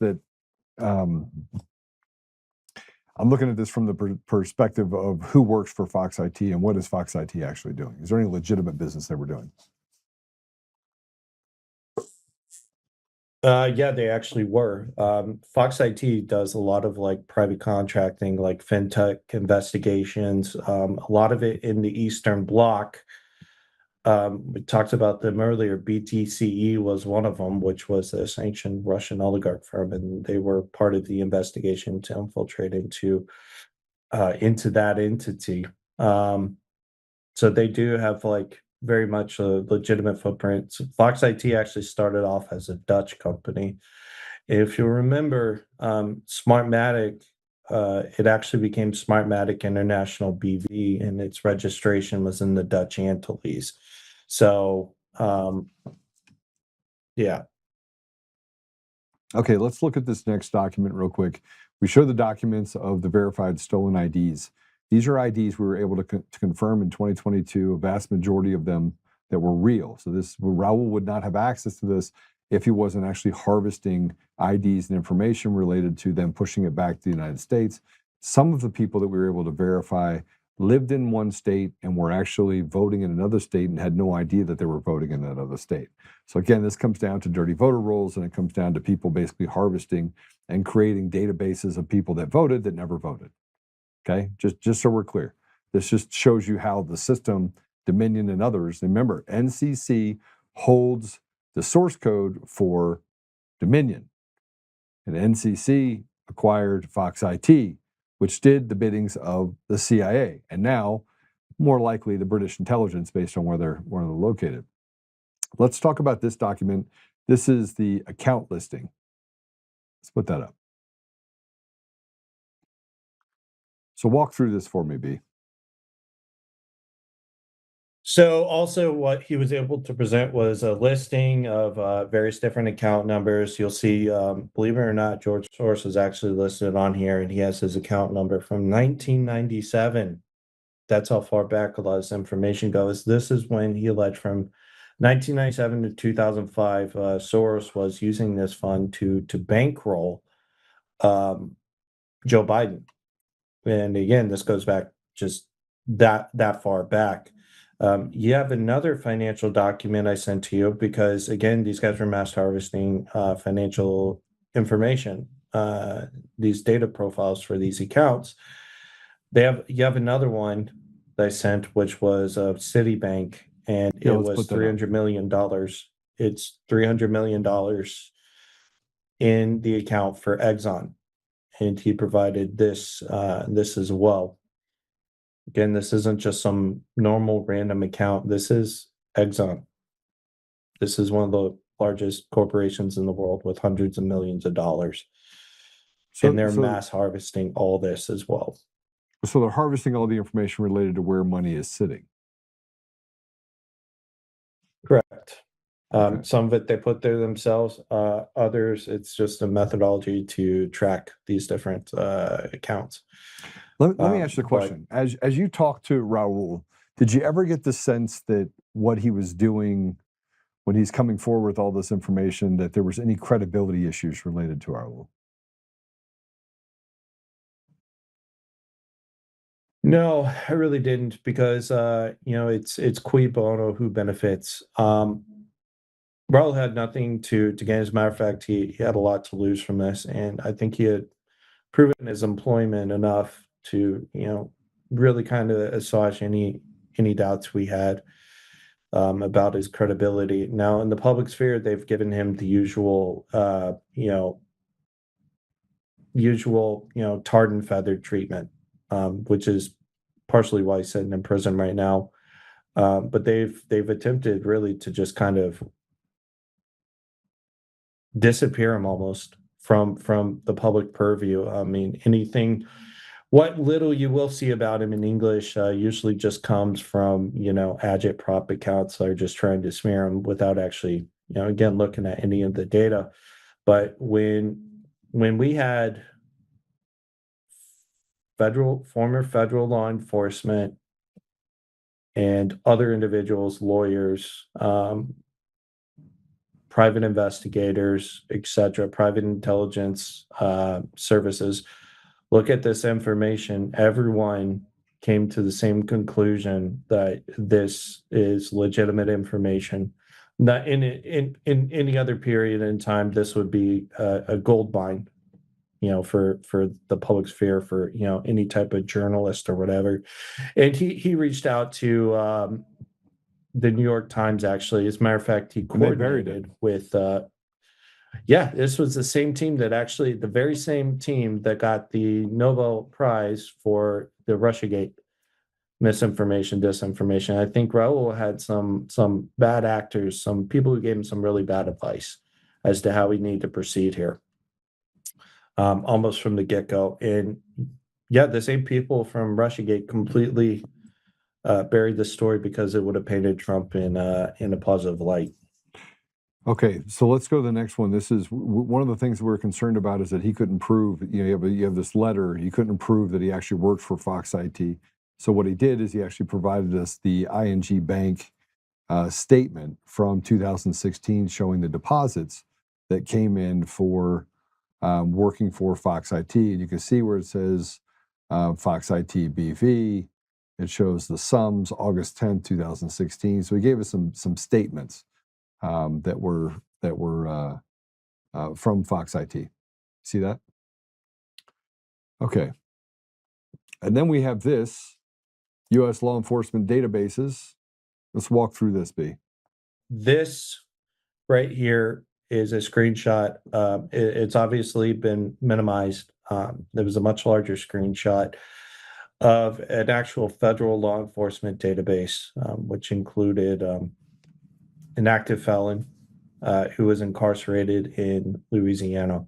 I'm looking at this from the perspective of who works for Fox IT and what is Fox IT actually doing? Is there any legitimate business they were doing? Yeah, they actually were. Fox IT does a lot of like private contracting, like fintech investigations, a lot of it in the Eastern Bloc. We talked about them earlier. BTCE was one of them, which was this ancient Russian oligarch firm, and they were part of the investigation to infiltrate into that entity. So they do have like very much a legitimate footprint. So Fox IT actually started off as a Dutch company. If you remember, Smartmatic, it actually became Smartmatic International BV, and its registration was in the Dutch Antilles. So, yeah. Okay, let's look at this next document real quick. We show the documents of the verified stolen IDs. These are IDs we were able to confirm in 2022, a vast majority of them that were real. So Raul would not have access to this if he wasn't actually harvesting IDs and information related to them pushing it back to the United States. Some of the people that we were able to verify lived in one state and were actually voting in another state and had no idea that they were voting in that other state. So again, this comes down to dirty voter rolls, and it comes down to people basically harvesting and creating databases of people that voted that never voted. Okay, just so we're clear. This just shows you how the system, Dominion and others, remember, NCC holds the source code for Dominion, and NCC acquired Fox IT, which did the biddings of the CIA, and now more likely the British intelligence based on where they're located. Let's talk about this document. This is the account listing. Let's put that up. So walk through this for me, B. So also what he was able to present was a listing of various different account numbers. You'll see, believe it or not, George Soros is actually listed on here, and he has his account number from 1997. That's how far back a lot of this information goes. This is when he alleged from 1997 to 2005, Soros was using this fund to bankroll Joe Biden. And again, this goes back just that far back. You have another financial document I sent to you because, again, these guys were mass harvesting financial information, these data profiles for these accounts. You have another one that I sent, which was of Citibank, and Yeah, it let's was put that up. $300 million. It's $300 million in the account for Exxon, and he provided this as well. Again, this isn't just some normal random account. This is Exxon. This is one of the largest corporations in the world with hundreds of millions of dollars. And they're mass harvesting all this as well. So they're harvesting all the information related to where money is sitting. Correct. Okay. Some of it they put there themselves. Others, it's just a methodology to track these different accounts. Let me ask you a question. As you talk to Raul, did you ever get the sense that what he was doing when he's coming forward with all this information, that there was any credibility issues related to Raul? No, I really didn't, because it's cui bono, who benefits. Raul had nothing to gain. As a matter of fact, he had a lot to lose from this, and I think he had proven his employment enough to really kind of assuage any doubts we had about his credibility. Now, in the public sphere, they've given him the usual tarred and feathered treatment, which is partially why he's sitting in prison right now. But they've attempted really to just kind of disappear him almost from the public purview. I mean, what little you will see about him in English usually just comes from agitprop accounts that are just trying to smear him without actually again looking at any of the data. But when we had former federal law enforcement and other individuals, lawyers, private investigators, etc., private intelligence services look at this information, everyone came to the same conclusion that this is legitimate information. Not in any other period in time, this would be a gold mine, for the public sphere, for any type of journalist or whatever. And he reached out to the New York Times, actually. As a matter of fact, he And they buried coordinated with this was the same team that actually, the very same team that got the Nobel Prize for the Russiagate misinformation, disinformation. I think Raul had some bad actors, some people who gave him some really bad advice as to how we need to proceed here, almost from the get-go. And yeah, the same people from Russiagate completely buried the story because it would have painted Trump in a positive light. Okay, so let's go to the next one. This is one of the things we're concerned about, is that he couldn't prove, you have this letter, he couldn't prove that he actually worked for Fox IT. So what he did is he actually provided us the ING Bank statement from 2016 showing the deposits that came in for working for Fox IT. And you can see where it says Fox IT BV. It shows the sums, August 10th, 2016. So he gave us some statements that were from Fox IT. See that? Okay. And then we have this, U.S. law enforcement databases. Let's walk through this, B. This right here is a screenshot. It's obviously been minimized. There was a much larger screenshot of an actual federal law enforcement database, which included an active felon who was incarcerated in Louisiana.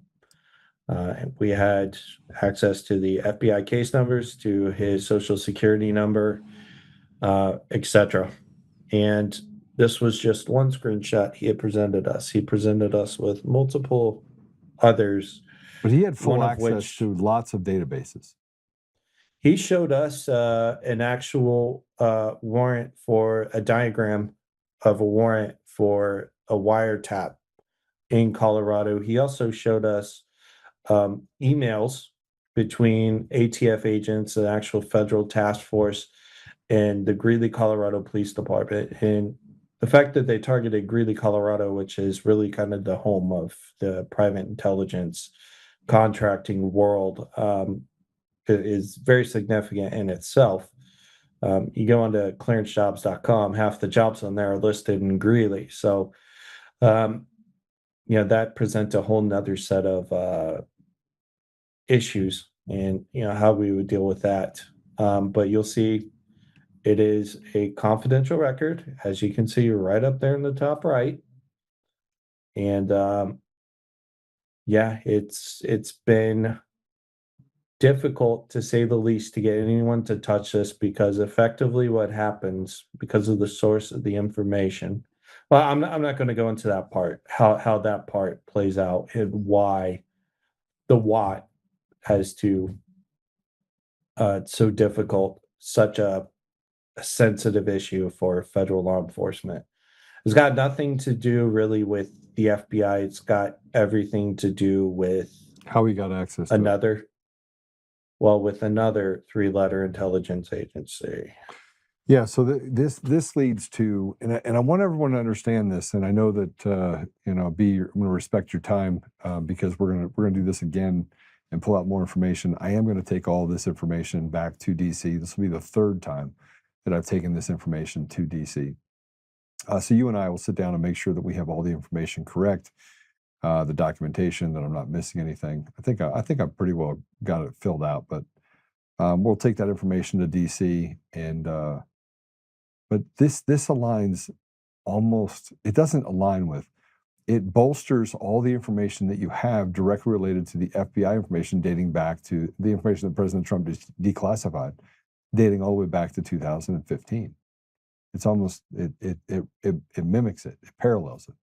We had access to the FBI case numbers, to his social security number, etc. And this was just one screenshot he had presented us. He presented us with multiple others. But he had full one of access which- to lots of databases. He showed us an actual warrant for a diagram of a warrant for a wiretap in Colorado. He also showed us emails between ATF agents, an actual federal task force, and the Greeley, Colorado Police Department. And the fact that they targeted Greeley, Colorado, which is really kind of the home of the private intelligence contracting world, is very significant in itself. You go onto clearancejobs.com, half the jobs on there are listed in Greeley. So, that presents a whole nother set of issues, and how we would deal with that. But you'll see it is a confidential record, as you can see right up there in the top right. And it's been difficult, to say the least, to get anyone to touch this, because effectively what happens, because of the source of the information, well, I'm not going to go into that part, how that part plays out, and why the what has to it's so difficult, such a sensitive issue for federal law enforcement. It's got nothing to do really with the FBI. It's got everything to do with How he got access to it. with another three-letter intelligence agency. Yeah, so this leads to, and I want everyone to understand this, and I know that B, I'm going to respect your time because we're gonna do this again and pull out more information. I am going to take all this information back to DC. This will be the third time that I've taken this information to DC. So you and I will sit down and make sure that we have all the information correct, the documentation, that I'm not missing anything. I think I pretty well got it filled out, but we'll take that information to DC, and but this aligns almost. It doesn't align with. It bolsters all the information that you have directly related to the FBI information, dating back to the information that President Trump declassified, dating all the way back to 2015. It's almost it mimics it. It parallels it.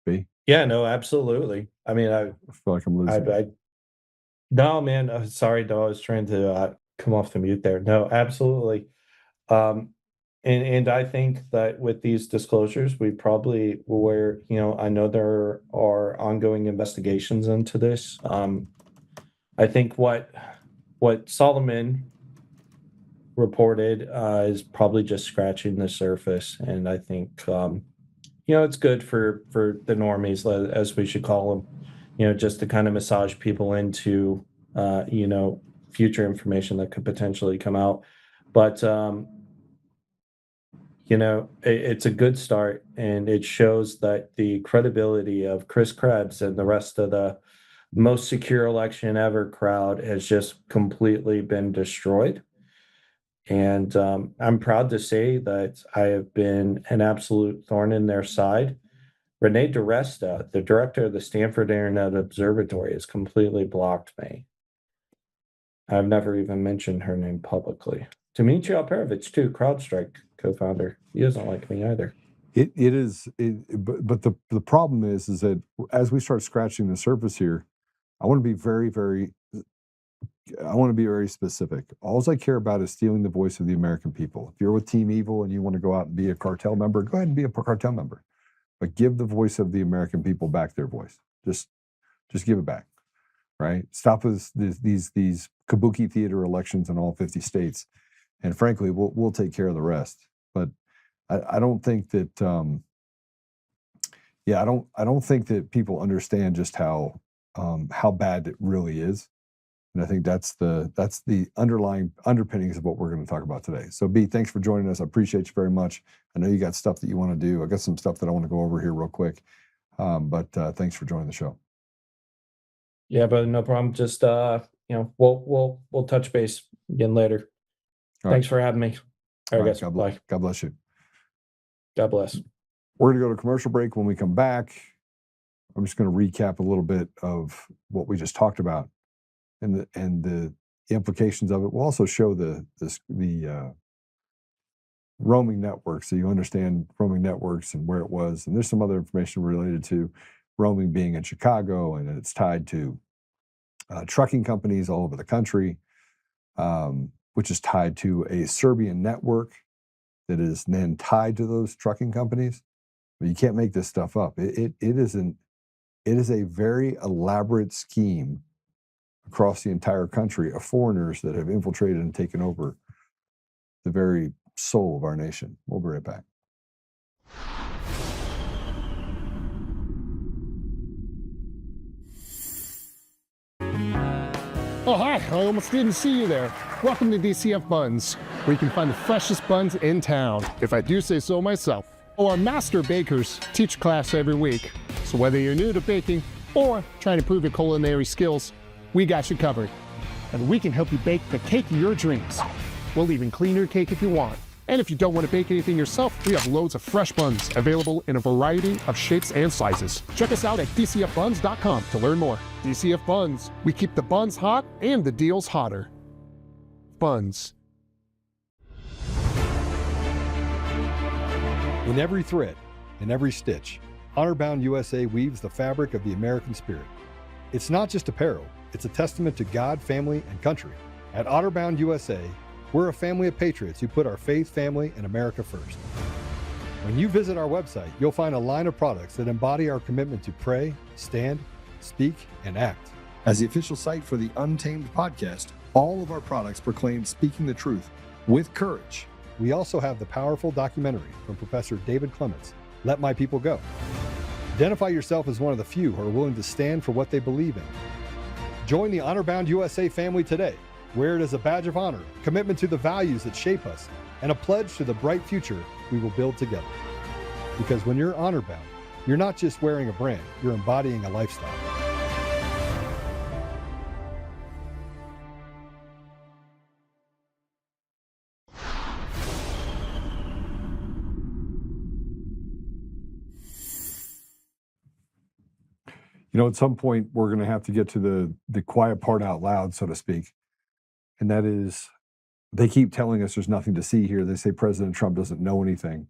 B? Yeah, no, absolutely. I mean, I feel like I'm losing. No, man. Sorry, no, I was trying to come off the mute there. No, absolutely. And I think that with these disclosures, we probably were, I know there are ongoing investigations into this. I think what Solomon reported is probably just scratching the surface, and I think it's good for the normies, as we should call them, just to kind of massage people into future information that could potentially come out. But it's a good start, and it shows that the credibility of Chris Krebs and the rest of the most secure election ever crowd has just completely been destroyed. And I'm proud to say that I have been an absolute thorn in their side. Renee DiResta, the director of the Stanford Internet Observatory, has completely blocked me. I've never even mentioned her name publicly. Dmitry Alperovitch, too, CrowdStrike co-founder. He doesn't like me either. But the problem is that as we start scratching the surface here, I want to be very specific. All I care about is stealing the voice of the American people. If you're with Team Evil and you want to go out and be a cartel member, go ahead and be a cartel member. But give the voice of the American people back their voice. Just give it back, right? Stop with these kabuki theater elections in all 50 states. And frankly, we'll take care of the rest. But I don't think that I don't think that people understand just how bad it really is. And I think that's the underlying underpinnings of what we're going to talk about today. So B, thanks for joining us. I appreciate you very much. I know you got stuff that you want to do. I got some stuff that I want to go over here real quick. But thanks for joining the show. Yeah, but no problem. Just we'll touch base again later. Thanks for having me. All right, guys. God bless you. God bless. We're going to go to commercial break. When we come back, I'm just going to recap a little bit of what we just talked about and the implications of it. We'll also show the roaming network, so you understand roaming networks and where it was. And there's some other information related to roaming being in Chicago, and it's tied to trucking companies all over the country, which is tied to a Serbian network that is then tied to those trucking companies. But you can't make this stuff up. It is a very elaborate scheme across the entire country of foreigners that have infiltrated and taken over the very soul of our nation. We'll be right back. Oh, hi. I almost didn't see you there. Welcome to DCF Buns, where you can find the freshest buns in town, if I do say so myself. Our master bakers teach class every week. So whether you're new to baking or trying to improve your culinary skills, we got you covered. And we can help you bake the cake of your dreams. We'll even clean your cake if you want. And if you don't want to bake anything yourself, we have loads of fresh buns available in a variety of shapes and sizes. Check us out at dcfbuns.com to learn more. DCF Buns, we keep the buns hot and the deals hotter. Buns. In every thread, in every stitch, Honor-Bound USA weaves the fabric of the American spirit. It's not just apparel, it's a testament to God, family, and country. At Honor-Bound USA, we're a family of patriots who put our faith, family, and America first. When you visit our website, you'll find a line of products that embody our commitment to pray, stand, speak, and act. As the official site for the Untamed podcast, all of our products proclaim speaking the truth with courage. We also have the powerful documentary from Professor David Clements, Let My People Go. Identify yourself as one of the few who are willing to stand for what they believe in. Join the Honor-Bound USA family today. Wear it as a badge of honor, commitment to the values that shape us, and a pledge to the bright future we will build together. Because when you're honor-bound, you're not just wearing a brand, you're embodying a lifestyle. You know, at some point, we're going to have to get to the quiet part out loud, so to speak. And that is, they keep telling us there's nothing to see here. They say President Trump doesn't know anything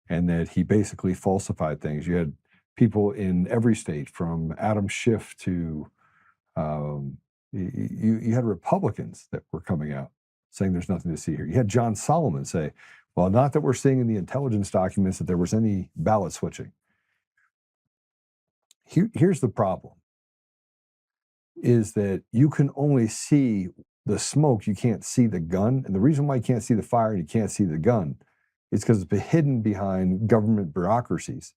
and that he basically falsified things. You had people in every state, from Adam Schiff to you had Republicans that were coming out saying there's nothing to see here. You had John Solomon say, Well, not that we're seeing in the intelligence documents that there was any ballot switching. Here's the problem, is that you can only see the smoke, you can't see the gun. And the reason why you can't see the fire and you can't see the gun is because it's hidden behind government bureaucracies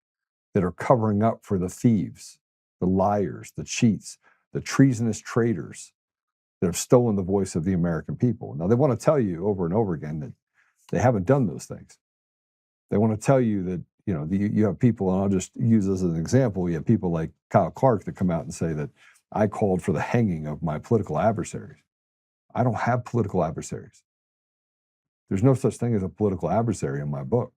that are covering up for the thieves, the liars, the cheats, the treasonous traitors that have stolen the voice of the American people. Now, they want to tell you over and over again that they haven't done those things. They want to tell you that, you have people, and I'll just use this as an example, you have people like Kyle Clark that come out and say that I called for the hanging of my political adversaries. I don't have political adversaries. There's no such thing as a political adversary in my book.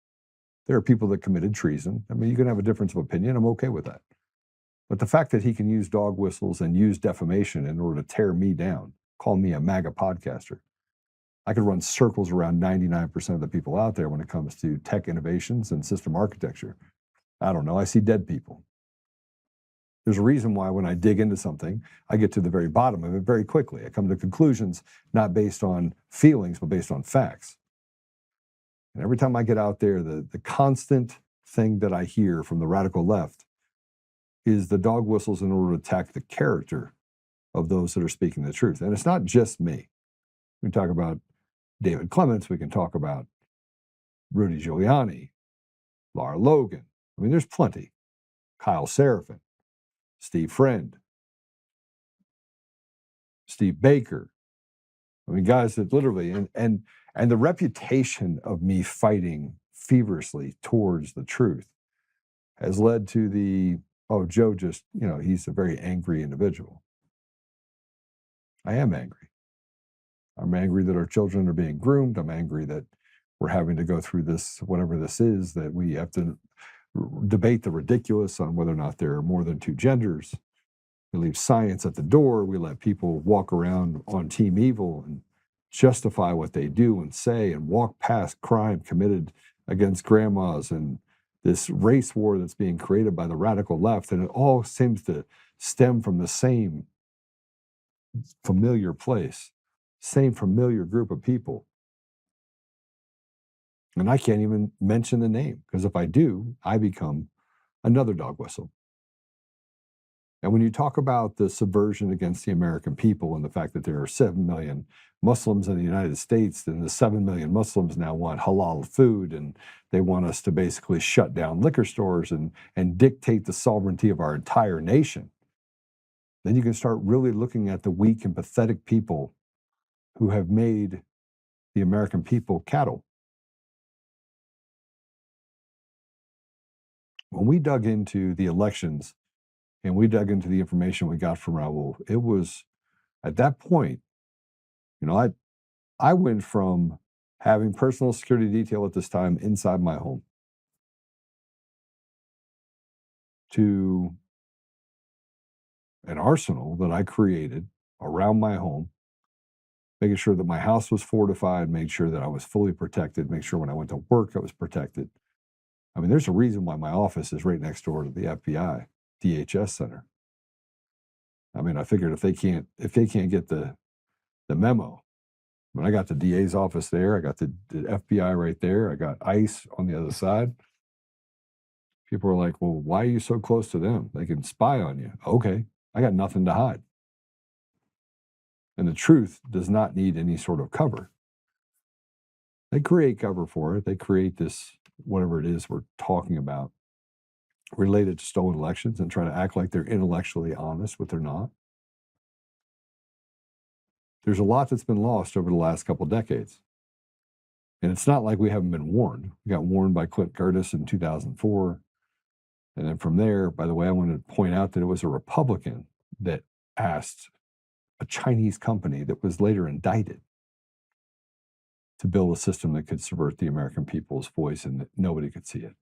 There are people that committed treason. I mean, you can have a difference of opinion. I'm okay with that. But the fact that he can use dog whistles and use defamation in order to tear me down, call me a MAGA podcaster, I could run circles around 99% of the people out there when it comes to tech innovations and system architecture. I don't know. I see dead people. There's a reason why when I dig into something, I get to the very bottom of it very quickly. I come to conclusions not based on feelings, but based on facts. And every time I get out there, the constant thing that I hear from the radical left is the dog whistles in order to attack the character of those that are speaking the truth. And it's not just me. We can talk about David Clements. We can talk about Rudy Giuliani, Lara Logan. I mean, there's plenty. Kyle Seraphin, Steve Friend, Steve Baker. I mean, guys that literally, and the reputation of me fighting feverishly towards the truth has led to Joe just, he's a very angry individual. I am angry. I'm angry that our children are being groomed. I'm angry that we're having to go through this, whatever this is, that we have to debate the ridiculous on whether or not there are more than two genders. We leave science at the door. We let people walk around on Team Evil and justify what they do and say and walk past crime committed against grandmas and this race war that's being created by the radical left. And it all seems to stem from the same familiar place, same familiar group of people. And I can't even mention the name, because if I do, I become another dog whistle. And when you talk about the subversion against the American people and the fact that there are 7 million Muslims in the United States, then the 7 million Muslims now want halal food, and they want us to basically shut down liquor stores and dictate the sovereignty of our entire nation, then you can start really looking at the weak and pathetic people who have made the American people cattle. When we dug into the elections and we dug into the information we got from Raul, it was at that point, I went from having personal security detail at this time inside my home to an arsenal that I created around my home, making sure that my house was fortified, made sure that I was fully protected, make sure when I went to work I was protected. I mean, there's a reason why my office is right next door to the FBI DHS center. I mean, I figured if they can't get the memo, when I got the DA's office there, I got the FBI right there, I got ICE on the other side. People are like, well, why are you so close to them? They can spy on you. Okay, I got nothing to hide. And the truth does not need any sort of cover. They create cover for it. They create this, whatever it is we're talking about, related to stolen elections, and try to act like they're intellectually honest, but they're not. There's a lot that's been lost over the last couple of decades. And it's not like we haven't been warned. We got warned by Clint Curtis in 2004. And then from there, by the way, I want to point out that it was a Republican that asked a Chinese company that was later indicted to build a system that could subvert the American people's voice and that nobody could see it.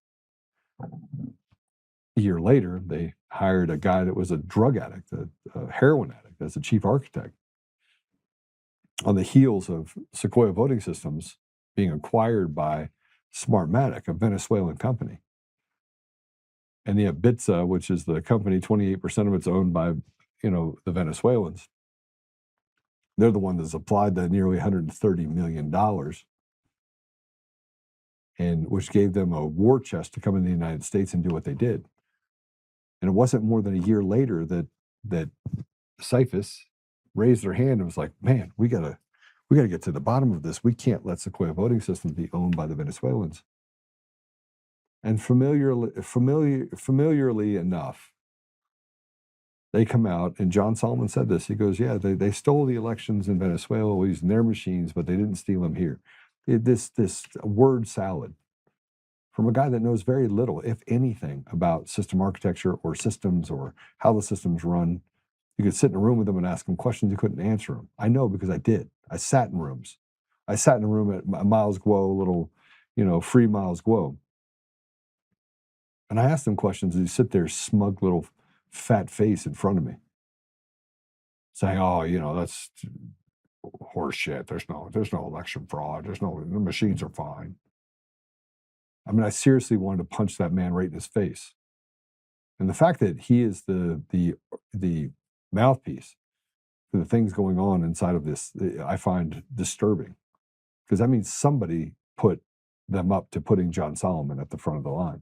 A year later, they hired a guy that was a drug addict, a heroin addict, as the chief architect. On the heels of Sequoia Voting Systems being acquired by Smartmatic, a Venezuelan company. And the Bitsa, which is the company, 28% of it's owned by, the Venezuelans. They're the one that's applied the nearly $130 million and which gave them a war chest to come into the United States and do what they did. And it wasn't more than a year later that CIFIS raised their hand and was like, man, we gotta get to the bottom of this. We can't let Sequoia voting systems be owned by the Venezuelans. And familiarly enough, they come out, and John Solomon said this. He goes, yeah, they stole the elections in Venezuela using their machines, but they didn't steal them here. This word salad from a guy that knows very little, if anything, about system architecture or systems or how the systems run. You could sit in a room with him and ask him questions, you couldn't answer them. I know because I did. I sat in rooms. I sat in a room at Miles Guo, little, free Miles Guo. And I asked him questions, and he'd sit there, smug little fat face in front of me, saying, oh, that's horse shit. There's no election fraud. The machines are fine. I mean, I seriously wanted to punch that man right in his face. And the fact that he is the mouthpiece for the things going on inside of this, I find disturbing, because that means somebody put them up to putting John Solomon at the front of the line.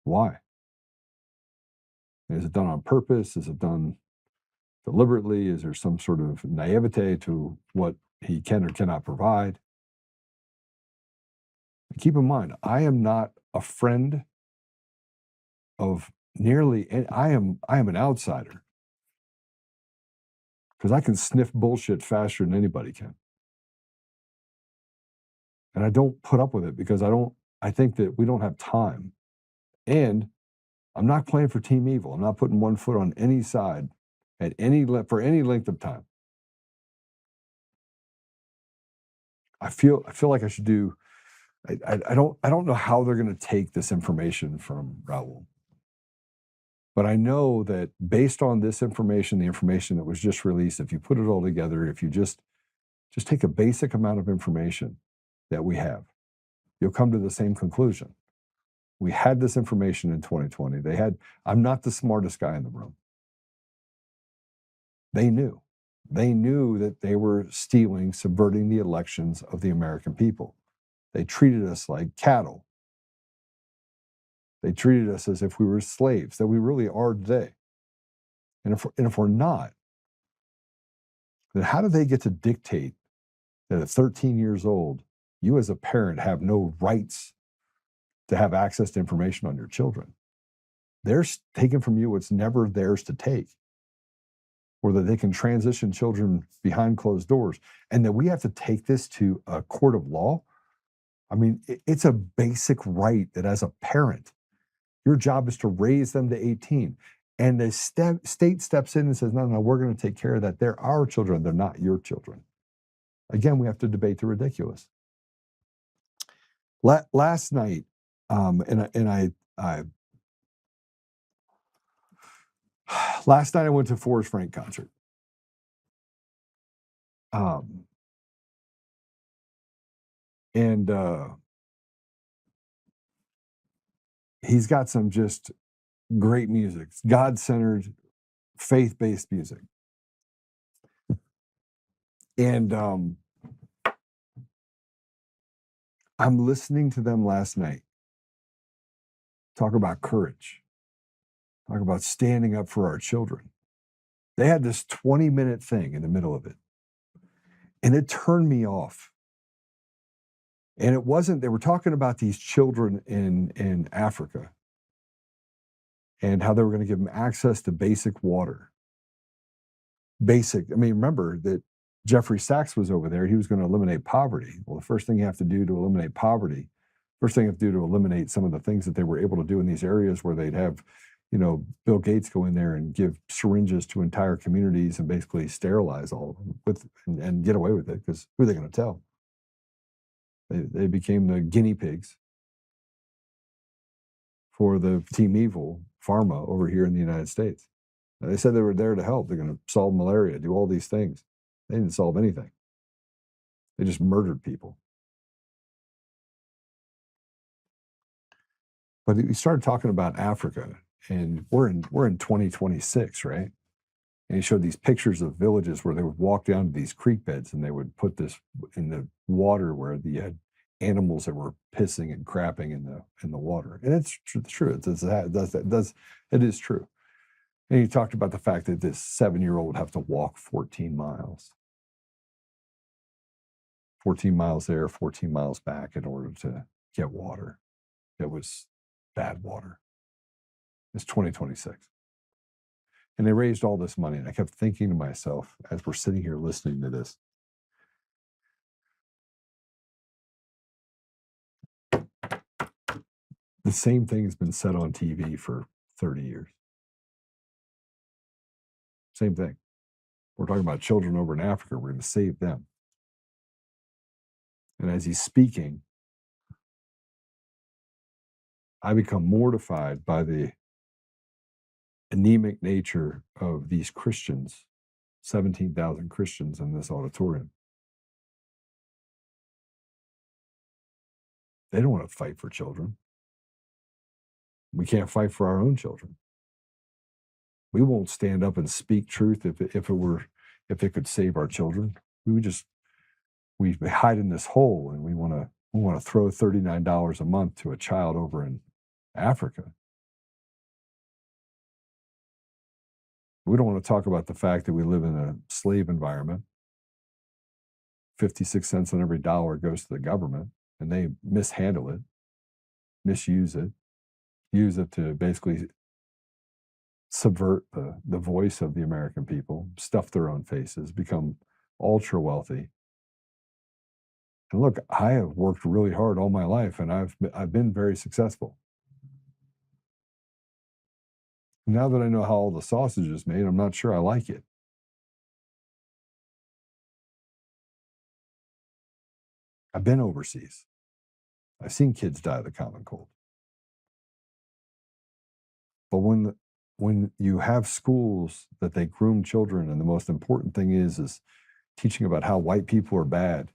Why? Is it done on purpose? Is it done deliberately? Is there some sort of naivete to what he can or cannot provide? Keep in mind, I am not a friend of I am an outsider, because I can sniff bullshit faster than anybody can. And I don't put up with it because I think that we don't have time. And I'm not playing for Team Evil. I'm not putting one foot on any side for any length of time. I feel like I should do. I don't know how they're going to take this information from Raul, but I know that based on this information, the information that was just released, if you put it all together, if you just take a basic amount of information that we have, you'll come to the same conclusion. We had this information in 2020. I'm not the smartest guy in the room. They knew that they were stealing, subverting the elections of the American people. They treated us like cattle. They treated us as if we were slaves, that we really are today. And if we're not, then how do they get to dictate that at 13 years old, you as a parent have no rights to have access to information on your children? They're taking from you what's never theirs to take, or that they can transition children behind closed doors, and that we have to take this to a court of law. I mean, it's a basic right that as a parent, your job is to raise them to 18. And the state steps in and says, no, we're going to take care of that. They're our children. They're not your children. Again, we have to debate the ridiculous. Last night, last night I went to Forrest Frank concert. He's got some just great music, God-centered, faith-based music. And I'm listening to them last night talk about courage, talk about standing up for our children. They had this 20-minute thing in the middle of it, and it turned me off. And it wasn't, they were talking about these children in Africa and how they were going to give them access to basic water. Remember that Jeffrey Sachs was over there. He was going to eliminate poverty. Well, the first thing you have to do to eliminate poverty, first thing you have to do to eliminate some of the things that they were able to do in these areas where they'd have, Bill Gates go in there and give syringes to entire communities and basically sterilize all of them and get away with it, because who are they going to tell? They became the guinea pigs for the Team Evil pharma over here in the United States. They said they were there to help. They're going to solve malaria, do all these things. They didn't solve anything. They just murdered people. But we started talking about Africa, and we're in 2026, right? And he showed these pictures of villages where they would walk down to these creek beds and they would put this in the water where you had animals that were pissing and crapping in the water. And it's true. It is true. And he talked about the fact that this 7-year-old would have to walk 14 miles. 14 miles there, 14 miles back in order to get water. It was bad water. It's 2026. And they raised all this money. And I kept thinking to myself, as we're sitting here listening to this, the same thing has been said on TV for 30 years. Same thing. We're talking about children over in Africa. We're going to save them. And as he's speaking, I become mortified by the anemic nature of these Christians, 17,000 Christians in this auditorium. They don't want to fight for children. We can't fight for our own children. We won't stand up and speak truth if it could save our children. We hide in this hole, and we want to throw $39 a month to a child over in Africa. We don't want to talk about the fact that we live in a slave environment. 56 cents on every dollar goes to the government, and they mishandle it, misuse it, use it to basically subvert the voice of the American people, stuff their own faces, become ultra wealthy. And look, I have worked really hard all my life, and I've been very successful. Now that I know how all the sausage is made, I'm not sure I like it. I've been overseas. I've seen kids die of the common cold. But when you have schools that they groom children, and the most important thing is teaching about how white people are bad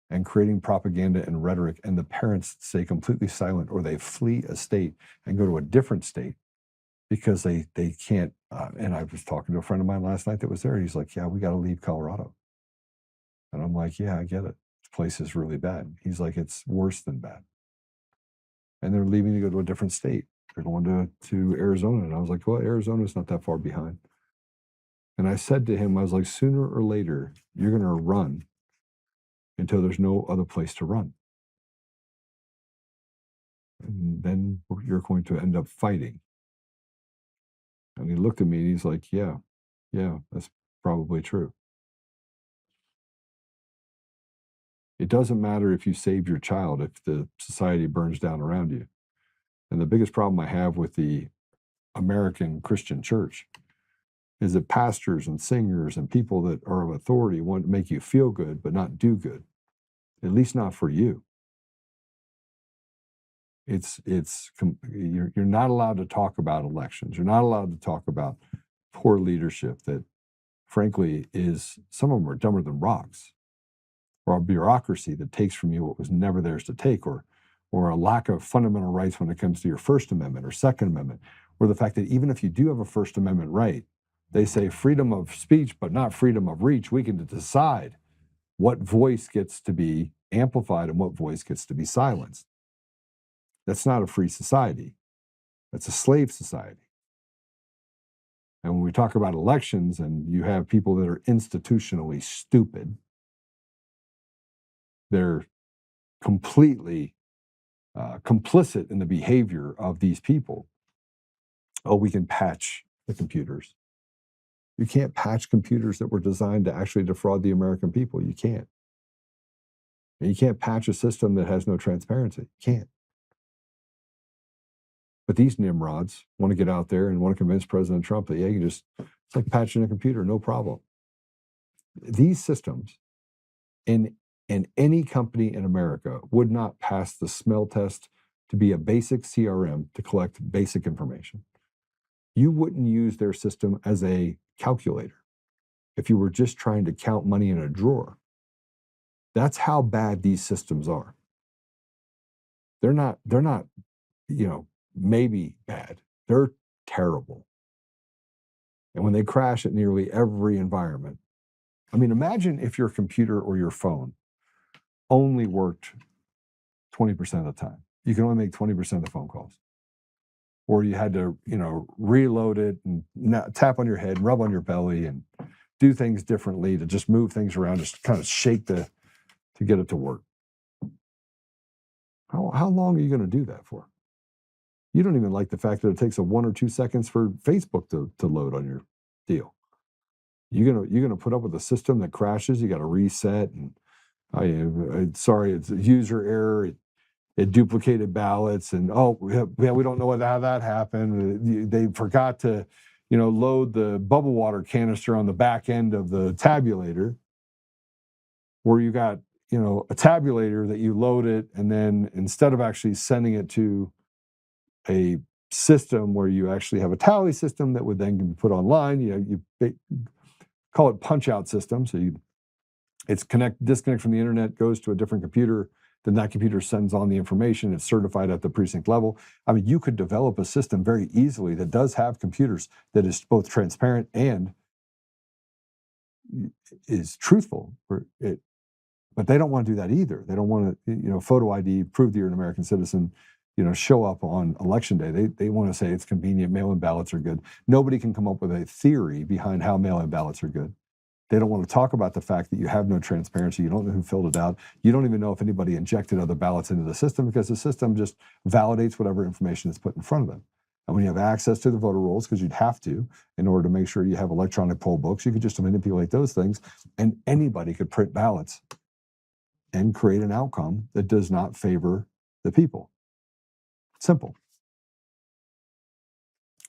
and creating propaganda and rhetoric, and the parents stay completely silent, or they flee a state and go to a different state because they can't. And I was talking to a friend of mine last night that was there, and he's like, yeah, we got to leave Colorado. And I'm like, yeah, I get it. This place is really bad. He's like, it's worse than bad. And they're leaving to go to a different state. They're going to Arizona. And I was like, well, Arizona's not that far behind. And I said to him, I was like, sooner or later, you're going to run until there's no other place to run. And then you're going to end up fighting. And he looked at me and he's like, yeah, that's probably true. It doesn't matter if you saved your child if the society burns down around you. And the biggest problem I have with the American Christian church is that pastors and singers and people that are of authority want to make you feel good but not do good, at least not for you. You're not allowed to talk about elections. You're not allowed to talk about poor leadership that, frankly, some of them are dumber than rocks, or a bureaucracy that takes from you what was never theirs to take, or a lack of fundamental rights when it comes to your First Amendment or Second Amendment, or the fact that even if you do have a First Amendment right, they say freedom of speech but not freedom of reach. We can decide what voice gets to be amplified and what voice gets to be silenced. That's not a free society. That's a slave society. And when we talk about elections and you have people that are institutionally stupid, they're completely complicit in the behavior of these people. Oh, we can patch the computers. You can't patch computers that were designed to actually defraud the American people. You can't. And you can't patch a system that has no transparency. You can't. But these nimrods want to get out there and want to convince President Trump that, yeah, it's like patching a computer, no problem. These systems in any company in America would not pass the smell test to be a basic CRM to collect basic information. You wouldn't use their system as a calculator if you were just trying to count money in a drawer. That's how bad these systems are. They're not, maybe bad. They're terrible. And when they crash at nearly every environment, I mean, imagine if your computer or your phone only worked 20% of the time. You can only make 20% of the phone calls. Or you had to, reload it and tap on your head, rub on your belly, and do things differently to just move things around, just kind of shake to get it to work. How long are you going to do that for? You don't even like the fact that it takes 1 or 2 seconds for Facebook to load on your deal. You're gonna put up with a system that crashes. You got to reset, and sorry, it's a user error. It duplicated ballots, and we don't know how that happened. They forgot to, load the bubble water canister on the back end of the tabulator, where you got, a tabulator that you load it, and then instead of actually sending it to a system where you actually have a tally system that would then be put online, you call it punch out system. So it's disconnect from the internet, goes to a different computer. Then that computer sends on the information. It's certified at the precinct level. I mean, you could develop a system very easily that does have computers that is both transparent and is truthful. But they don't want to do that either. They don't want to, photo ID, prove that you're an American citizen, show up on election day. They want to say it's convenient, mail-in ballots are good. Nobody can come up with a theory behind how mail-in ballots are good. They don't want to talk about the fact that you have no transparency. You don't know who filled it out. You don't even know if anybody injected other ballots into the system, because the system just validates whatever information is put in front of them. And when you have access to the voter rolls, because you'd have to, in order to make sure you have electronic poll books, you could just manipulate those things, and anybody could print ballots and create an outcome that does not favor the people. Simple.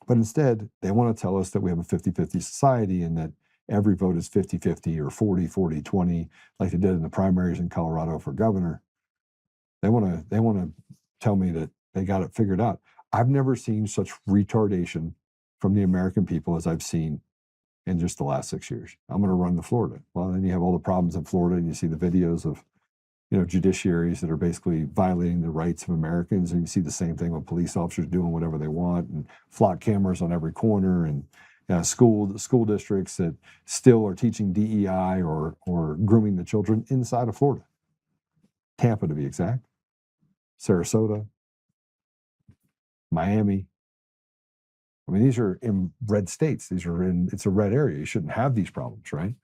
But instead, they want to tell us that we have a 50-50 society and that every vote is 50-50 or 40-40-20, like they did in the primaries in Colorado for governor. They want to tell me that they got it figured out. I've never seen such retardation from the American people as I've seen in just the last 6 years. I'm going to run to Florida. Well, then you have all the problems in Florida, and you see the videos of judiciaries that are basically violating the rights of Americans, and you see the same thing with police officers doing whatever they want, and flock cameras on every corner, and school districts that still are teaching DEI or grooming the children inside of Florida. Tampa, to be exact. Sarasota. Miami. I mean, these are in red states. It's a red area. You shouldn't have these problems, right?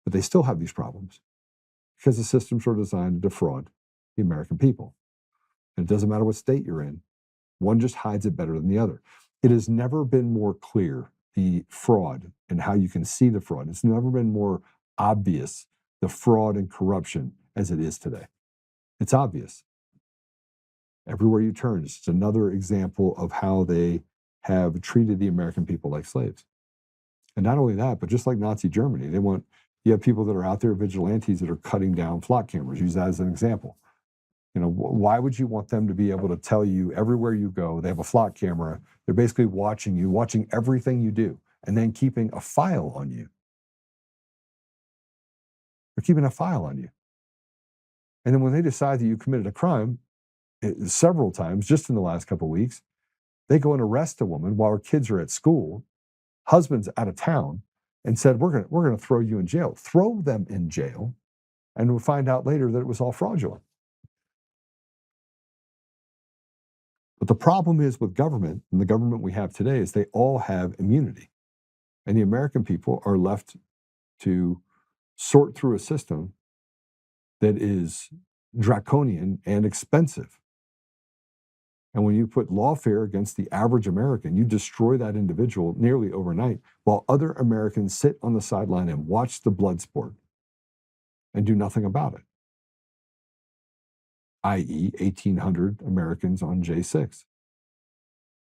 But they still have these problems because the systems are designed to defraud the American people. And it doesn't matter what state you're in. One just hides it better than the other. It has never been more clear, the fraud and how you can see the fraud. It's never been more obvious, the fraud and corruption, as it is today. It's obvious. Everywhere you turn, it's just another example of how they have treated the American people like slaves. And not only that, but just like Nazi Germany, you have people that are out there, vigilantes, that are cutting down flock cameras. Use that as an example. Why would you want them to be able to tell you everywhere you go, they have a flock camera, they're basically watching you, watching everything you do, and then keeping a file on you? They're keeping a file on you. And then when they decide that you committed a crime, several times, just in the last couple of weeks, they go and arrest a woman while her kids are at school, husband's out of town, and said, we're going to throw you in jail. Throw them in jail, and we'll find out later that it was all fraudulent. But the problem is with government, and the government we have today, is they all have immunity. And the American people are left to sort through a system that is draconian and expensive. And when you put lawfare against the average American, you destroy that individual nearly overnight, while other Americans sit on the sideline and watch the blood sport and do nothing about it. i.e., 1,800 Americans on J6.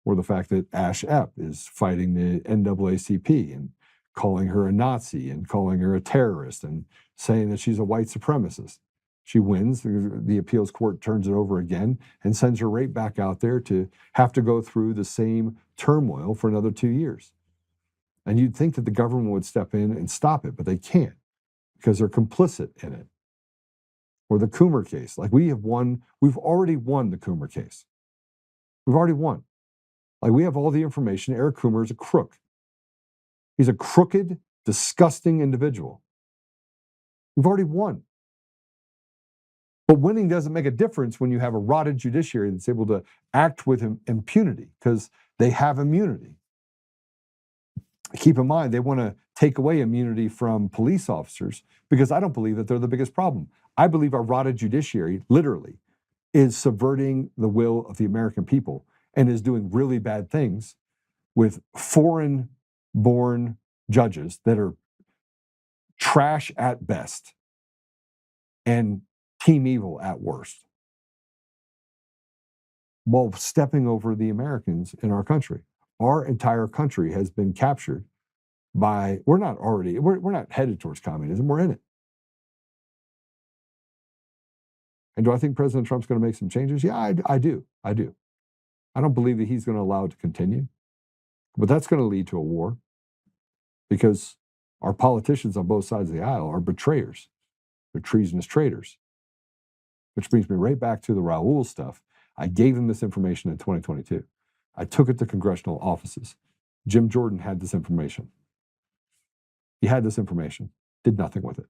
Or the fact that Ash Epp is fighting the NAACP and calling her a Nazi and calling her a terrorist and saying that she's a white supremacist. She wins, the appeals court turns it over again and sends her right back out there to have to go through the same turmoil for another 2 years. And you'd think that the government would step in and stop it, but they can't because they're complicit in it. Or the Coomer case. Like we've already won the Coomer case. We've already won. Like we have all the information. Eric Coomer is a crook. He's a crooked, disgusting individual. We've already won. But winning doesn't make a difference when you have a rotted judiciary that's able to act with impunity, because they have immunity. Keep in mind, they want to take away immunity from police officers, because I don't believe that they're the biggest problem. I believe our rotted judiciary, literally, is subverting the will of the American people and is doing really bad things with foreign-born judges that are trash at best and team evil at worst, while stepping over the Americans in our country. Our entire country has been captured by, we're not headed towards communism, we're in it. And do I think President Trump's going to make some changes? Yeah, I do. I don't believe that he's going to allow it to continue, but that's going to lead to a war, because our politicians on both sides of the aisle are betrayers. They're treasonous traitors. Which brings me right back to the Raul stuff. I gave them this information in 2022. I took it to congressional offices. Jim Jordan had this information. He had this information, did nothing with it.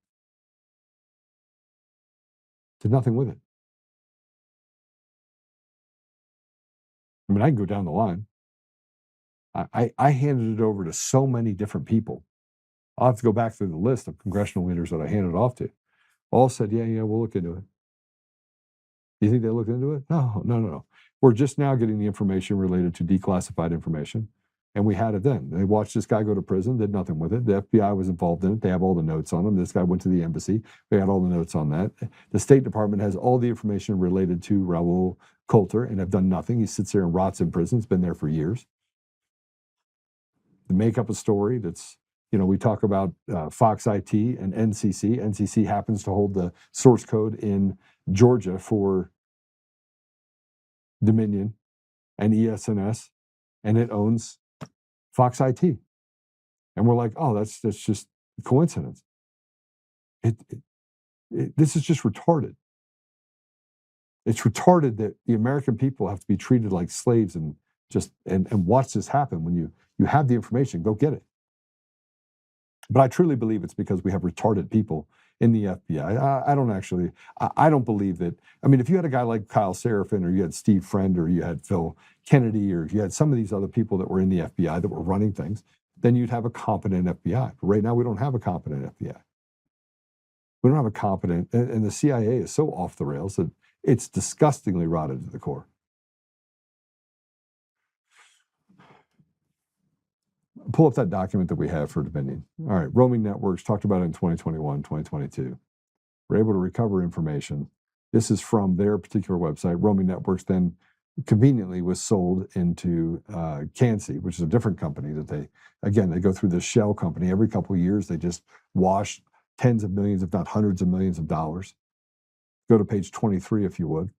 Did nothing with it. I mean, I can go down the line. I handed it over to so many different people. I'll have to go back through the list of congressional leaders that I handed it off to. All said, yeah, we'll look into it. You think they looked into it? No. We're just now getting the information related to declassified information, and we had it then. They watched this guy go to prison, did nothing with it. The FBI was involved in it. They have all the notes on him. This guy went to the embassy. They had all the notes on that. The State Department has all the information related to Raul Coltor and have done nothing. He sits there and rots in prison. It's been there for years. They make up a story that's, we talk about Fox IT and NCC. NCC happens to hold the source code in Georgia for Dominion and ESNS, and it owns Fox IT. And we're like, oh, that's just coincidence. This is just retarded. It's retarded that the American people have to be treated like slaves and watch this happen. When you have the information, go get it. But I truly believe it's because we have retarded people in the FBI. I don't believe that. I mean, if you had a guy like Kyle Seraphin, or you had Steve Friend, or you had Phil Kennedy, or if you had some of these other people that were in the FBI that were running things, then you'd have a competent FBI. But right now, we don't have a competent FBI. We don't have a competent, and the CIA is so off the rails that it's disgustingly rotted to the core. Pull up that document that we have for Dominion. All right, roaming networks, talked about it in 2021, 2022. We're able to recover information. This is from their particular website. Roaming networks then conveniently was sold into Cansey, which is a different company that they go through this shell company. Every couple of years, they just wash tens of millions, if not hundreds of millions of dollars. Go to page 23, if you would.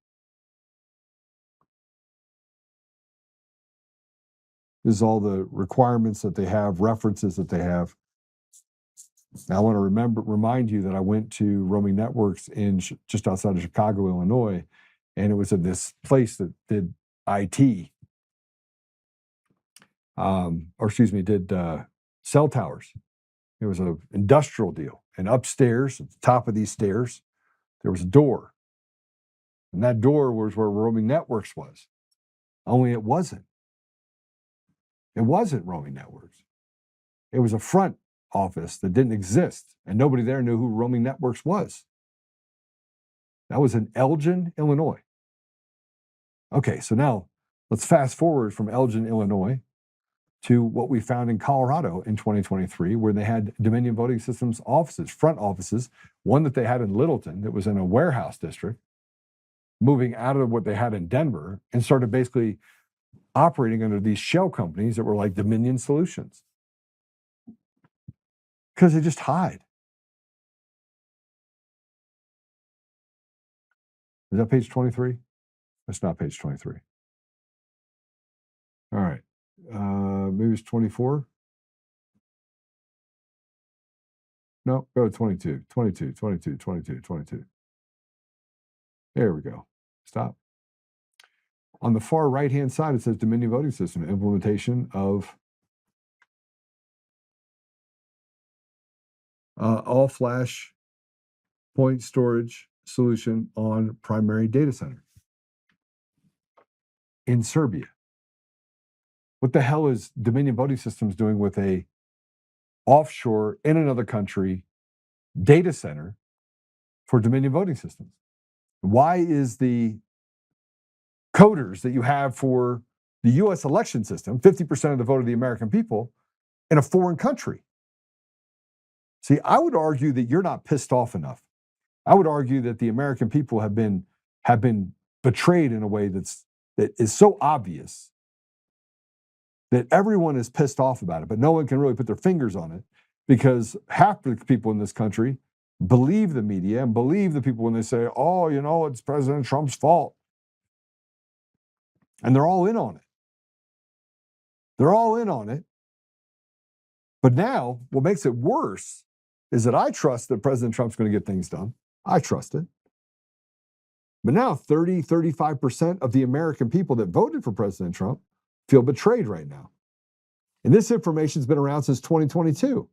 This is all the requirements that they have, references that they have. Now, I want to remind you that I went to Roaming Networks in just outside of Chicago, Illinois, and it was in this place that did IT, did cell towers. It was an industrial deal, and upstairs at the top of these stairs, there was a door, and that door was where Roaming Networks was. Only it wasn't. It wasn't Roaming Networks. It was a front office that didn't exist, and nobody there knew who Roaming Networks was. That was in Elgin, Illinois. Okay, so now let's fast forward from Elgin, Illinois, to what we found in Colorado in 2023, where they had Dominion Voting Systems offices, front offices, one that they had in Littleton that was in a warehouse district, moving out of what they had in Denver, and started basically operating under these shell companies that were like Dominion Solutions. Because they just hide. Is that page 23? That's not page 23. All right. Maybe it's 24. No, go to 22. 22. There we go. Stop. On the far right-hand side, it says Dominion Voting System, implementation of all flash point storage solution on primary data center in Serbia. What the hell is Dominion Voting Systems doing with a offshore in another country data center for Dominion Voting Systems? Why is the coders that you have for the US election system, 50% of the vote of the American people, in a foreign country? See, I would argue that you're not pissed off enough. I would argue that the American people have been betrayed in a way that is so obvious that everyone is pissed off about it, but no one can really put their fingers on it because half the people in this country believe the media and believe the people when they say, oh, you know, it's President Trump's fault. And they're all in on it. They're all in on it. But now, what makes it worse is that I trust that President Trump's going to get things done. I trust it. But now 35% of the American people that voted for President Trump feel betrayed right now. And this information's been around since 2022.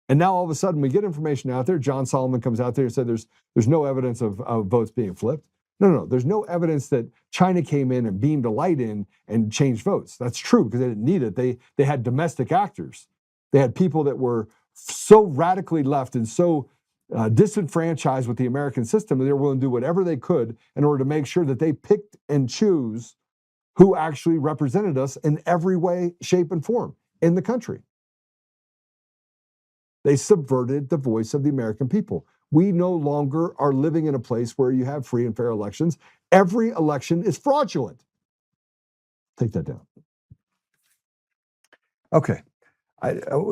And now all of a sudden we get information out there. John Solomon comes out there and said there's no evidence of votes being flipped. No. There's no evidence that China came in and beamed a light in and changed votes. That's true because they didn't need it. They had domestic actors. They had people that were so radically left and so disenfranchised with the American system that they were willing to do whatever they could in order to make sure that they picked and choose who actually represented us in every way, shape, and form in the country. They subverted the voice of the American people. We no longer are living in a place where you have free and fair elections. Every election is fraudulent. Take that down. Okay.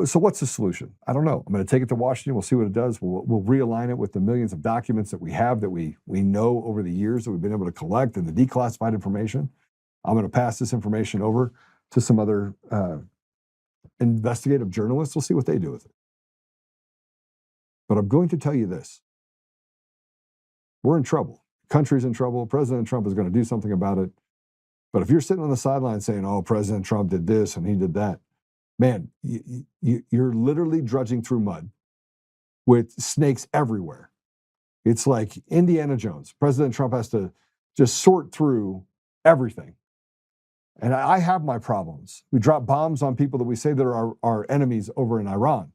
So what's the solution? I don't know. I'm going to take it to Washington. We'll see what it does. We'll realign it with the millions of documents that we have that we know over the years that we've been able to collect and the declassified information. I'm going to pass this information over to some other investigative journalists. We'll see what they do with it. But I'm going to tell you this. We're in trouble. The country's in trouble. President Trump is going to do something about it. But if you're sitting on the sideline saying, oh, President Trump did this and he did that, man, you're literally drudging through mud with snakes everywhere. It's like Indiana Jones. President Trump has to just sort through everything. And I have my problems. We drop bombs on people that we say that are our enemies over in Iran.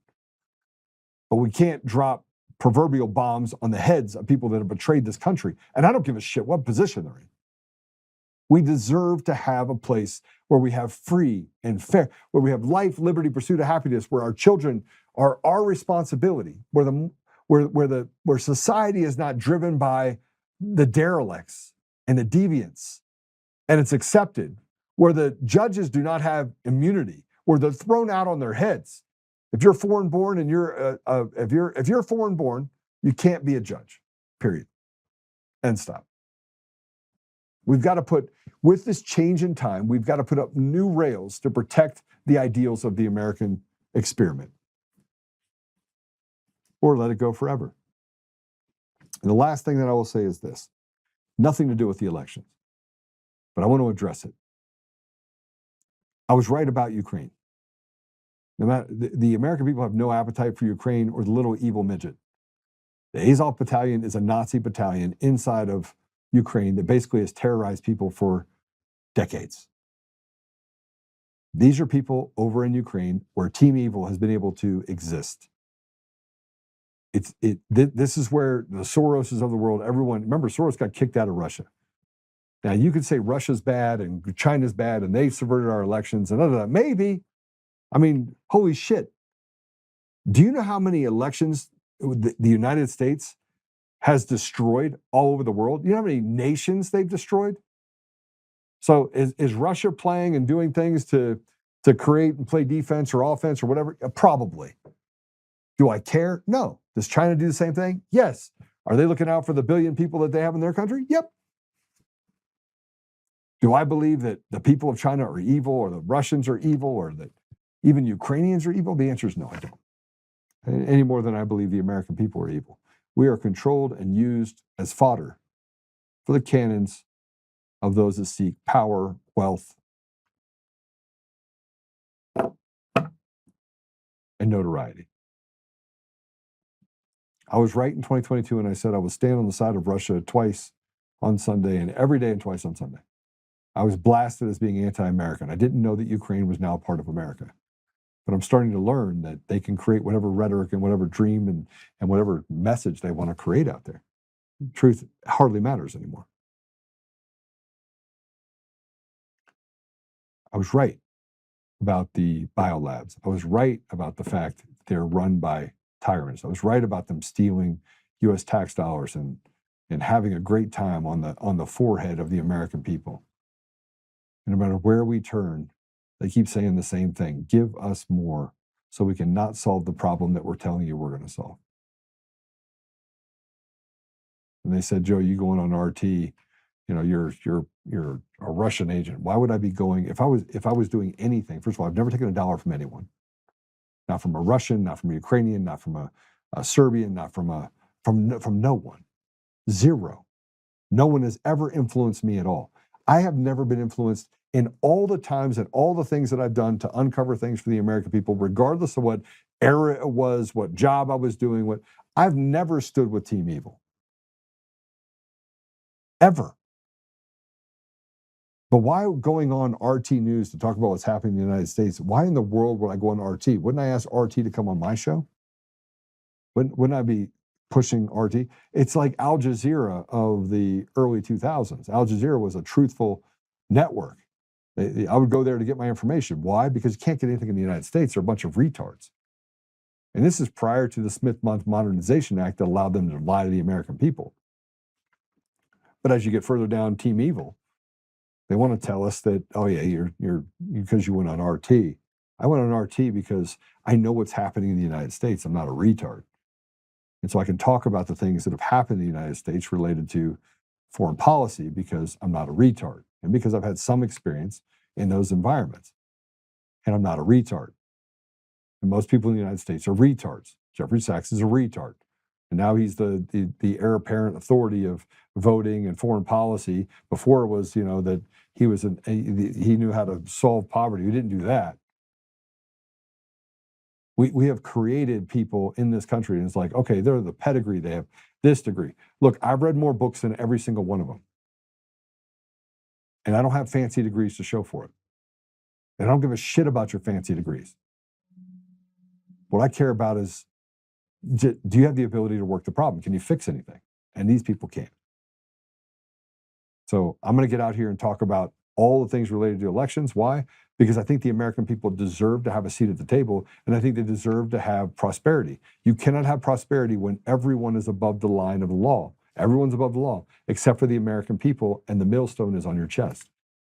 But we can't drop proverbial bombs on the heads of people that have betrayed this country. And I don't give a shit what position they're in. We deserve to have a place where we have free and fair, where we have life, liberty, pursuit of happiness, where our children are our responsibility, where society is not driven by the derelicts and the deviants, and it's accepted, where the judges do not have immunity, where they're thrown out on their heads. If you're foreign born and if you're foreign born, you can't be a judge. Period. End stop. We've got to put, with this change in time, we've got to put up new rails to protect the ideals of the American experiment. Or let it go forever. And the last thing that I will say is this. Nothing to do with the elections, but I want to address it. I was right about Ukraine. The American people have no appetite for Ukraine or the little evil midget. The Azov Battalion is a Nazi battalion inside of Ukraine that basically has terrorized people for decades. These are people over in Ukraine where Team Evil has been able to exist. This is where the Soroses of the world, everyone, remember Soros got kicked out of Russia. Now you could say Russia's bad and China's bad and they subverted our elections and other. Maybe. I mean, holy shit. Do you know how many elections the United States has destroyed all over the world? You know how many nations they've destroyed? So is Russia playing and doing things to create and play defense or offense or whatever? Probably. Do I care? No. Does China do the same thing? Yes. Are they looking out for the billion people that they have in their country? Yep. Do I believe that the people of China are evil or the Russians are evil or that even Ukrainians are evil? The answer is no, I don't. Any more than I believe the American people are evil. We are controlled and used as fodder for the cannons of those that seek power, wealth, and notoriety. I was right in 2022 when I said I would stand on the side of Russia twice on Sunday and every day and twice on Sunday. I was blasted as being anti-American. I didn't know that Ukraine was now a part of America. But I'm starting to learn that they can create whatever rhetoric and whatever dream and whatever message they want to create out there. Truth hardly matters anymore. I was right about the biolabs. I was right about the fact they're run by tyrants. I was right about them stealing U.S. tax dollars and having a great time on the forehead of the American people. And no matter where we turn, they keep saying the same thing. Give us more so we can not solve the problem that we're telling you we're going to solve. And they said, Joe, you going on RT, you know, you're a Russian agent. Why would I be going if I was doing anything? First of all, I've never taken a dollar from anyone. Not from a Russian, not from a Ukrainian, not from a Serbian, not from no one. Zero. No one has ever influenced me at all. I have never been influenced in all the times and all the things that I've done to uncover things for the American people, regardless of what era it was, what job I was doing, I've never stood with Team Evil. Ever. But why going on RT News to talk about what's happening in the United States? Why in the world would I go on RT? Wouldn't I ask RT to come on my show? Wouldn't I be pushing RT? It's like Al Jazeera of the early 2000s. Al Jazeera was a truthful network. I would go there to get my information. Why? Because you can't get anything in the United States. They're a bunch of retards. And this is prior to the Smith-Mundt Modernization Act that allowed them to lie to the American people. But as you get further down Team Evil, they want to tell us that, oh yeah, you're because you went on RT. I went on RT because I know what's happening in the United States. I'm not a retard. And so I can talk about the things that have happened in the United States related to foreign policy because I'm not a retard and because I've had some experience in those environments. And I'm not a retard. And most people in the United States are retards. Jeffrey Sachs is a retard. And now he's the heir apparent authority of voting and foreign policy. Before it was, that he knew how to solve poverty. He didn't do that. We have created people in this country, and it's like, okay, they're the pedigree, they have this degree. Look, I've read more books than every single one of them. And I don't have fancy degrees to show for it. And I don't give a shit about your fancy degrees. What I care about is, do you have the ability to work the problem? Can you fix anything? And these people can't. So I'm going to get out here and talk about all the things related to elections. Why? Because I think the American people deserve to have a seat at the table, and I think they deserve to have prosperity. You cannot have prosperity when everyone is above the line of the law. Everyone's above the law, except for the American people, and the millstone is on your chest.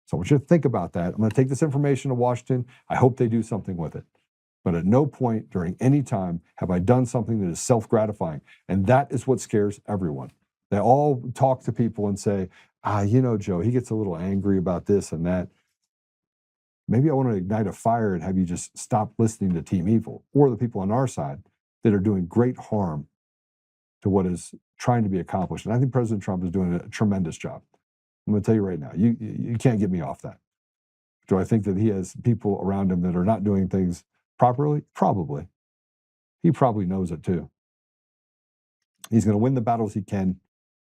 So I want you to think about that. I'm going to take this information to Washington. I hope they do something with it. But at no point during any time have I done something that is self-gratifying. And that is what scares everyone. They all talk to people and say, Joe, he gets a little angry about this and that. Maybe I want to ignite a fire and have you just stop listening to Team Evil or the people on our side that are doing great harm to what is trying to be accomplished. And I think President Trump is doing a tremendous job. I'm going to tell you right now, you can't get me off that. Do I think that he has people around him that are not doing things properly? Probably. He probably knows it too. He's going to win the battles he can.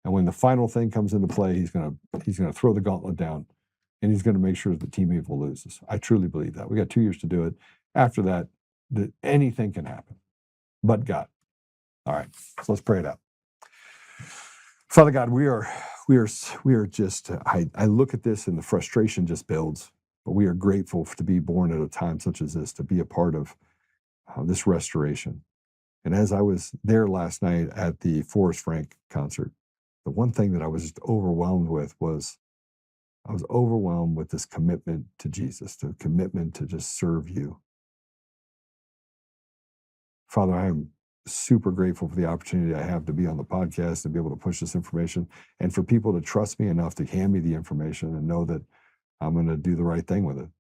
And when the final thing comes into play, he's going to throw the gauntlet down, and he's going to make sure that Team Evil loses. I truly believe that. We got 2 years to do it. After that, anything can happen, but God. All right, so let's pray it out. Father God, we are just. I look at this and the frustration just builds. But we are grateful to be born at a time such as this, to be a part of this restoration. And as I was there last night at the Forrest Frank concert, the one thing that I was just overwhelmed with was I was overwhelmed with this commitment to Jesus, the commitment to just serve you. Father, I am super grateful for the opportunity I have to be on the podcast and be able to push this information, and for people to trust me enough to hand me the information and know that I'm going to do the right thing with it.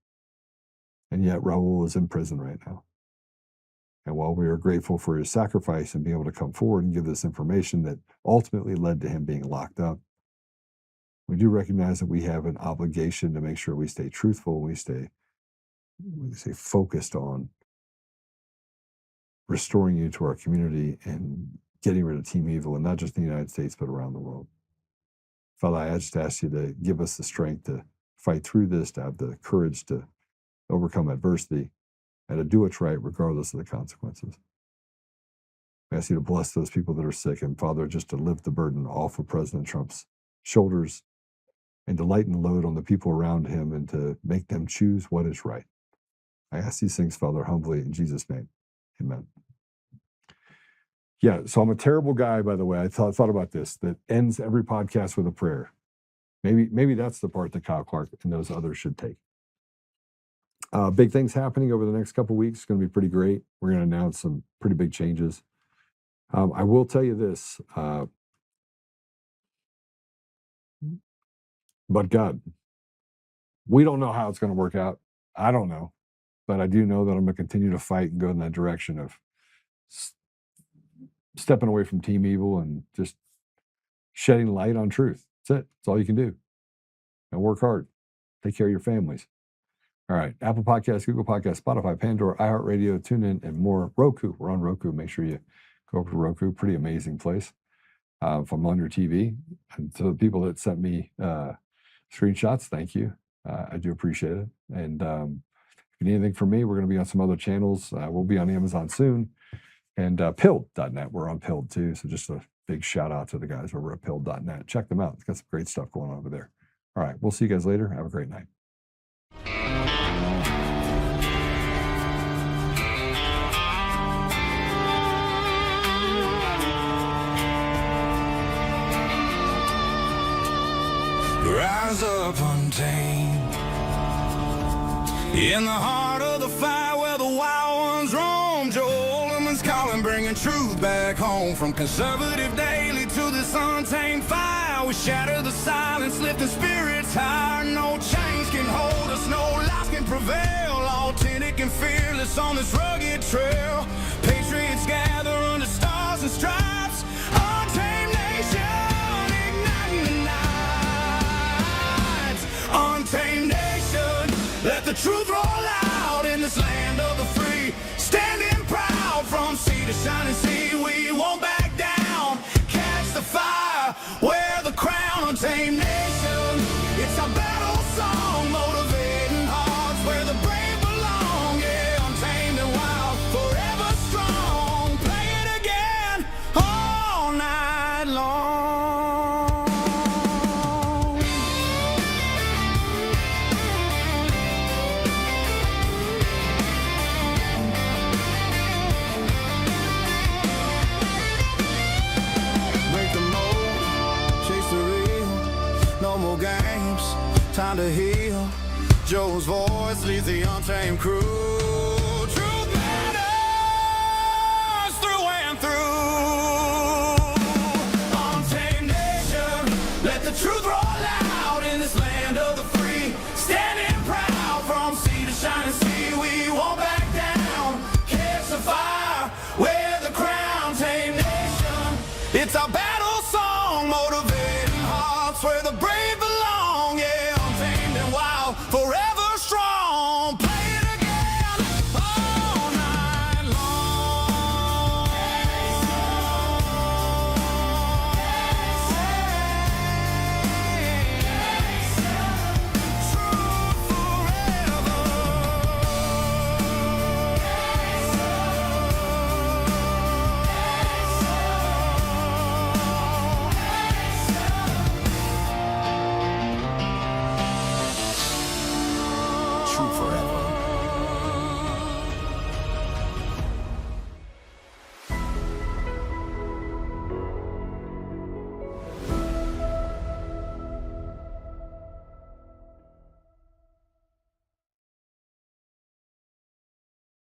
And yet Raul is in prison right now. And while we are grateful for his sacrifice and being able to come forward and give this information that ultimately led to him being locked up, we do recognize that we have an obligation to make sure we stay truthful, we stay focused on restoring you to our community and getting rid of Team Evil, and not just in the United States, but around the world. Father, I just ask you to give us the strength to fight through this, to have the courage to overcome adversity, and to do what's right regardless of the consequences. I ask you to bless those people that are sick, and Father, just to lift the burden off of President Trump's shoulders and to lighten the load on the people around him and to make them choose what is right. I ask these things, Father, humbly in Jesus' name. Amen. Yeah, so I'm a terrible guy, by the way. I thought about this, that ends every podcast with a prayer. Maybe that's the part that Kyle Clark and those others should take. Big things happening over the next couple of weeks. It's going to be pretty great. We're going to announce some pretty big changes. I will tell you this, but God, we don't know how it's going to work out. I don't know, but I do know that I'm going to continue to fight and go in that direction of stepping away from Team Evil and just shedding light on truth. That's it. That's all you can do. And work hard. Take care of your families. All right. Apple Podcasts, Google Podcasts, Spotify, Pandora, iHeartRadio, TuneIn, and more. Roku. We're on Roku. Make sure you go over to Roku. Pretty amazing place. If I'm on your TV. And to the people that sent me screenshots, thank you. I do appreciate it. And if you need anything from me, we're going to be on some other channels. We'll be on Amazon soon. And pilled.net. We're on Pilled too. So just a big shout out to the guys over at pilled.net. Check them out. It's got some great stuff going on over there. All right. We'll see you guys later. Have a great night. Rise up untamed in the heart of the fire where the wild ones roam. Joe Oltmann's calling, bringing truth back home. From conservative daily to this untamed fire, we shatter the silence, lifting spirits higher. No chains can hold us, no lies can prevail. Authentic and fearless on this rugged trail. Patriots gather under stars and stripes. Untamed nation, igniting the night. Untamed nation, let the truth roll out in this land of the free. Standing proud from sea to shining sea, we won't back down. Catch the fire, wear the crown. Untamed nation, it's our battle song, motivating hearts where the brave belong. Yeah, untamed and wild, forever strong. Play it again all night long. Break the mold, chase the real. No more games, time to heal. Joe's voice leads the untamed crew. Truth matters through and through. Untamed nation, let the truth roll out in this land of the free. Standing proud from sea to shining sea.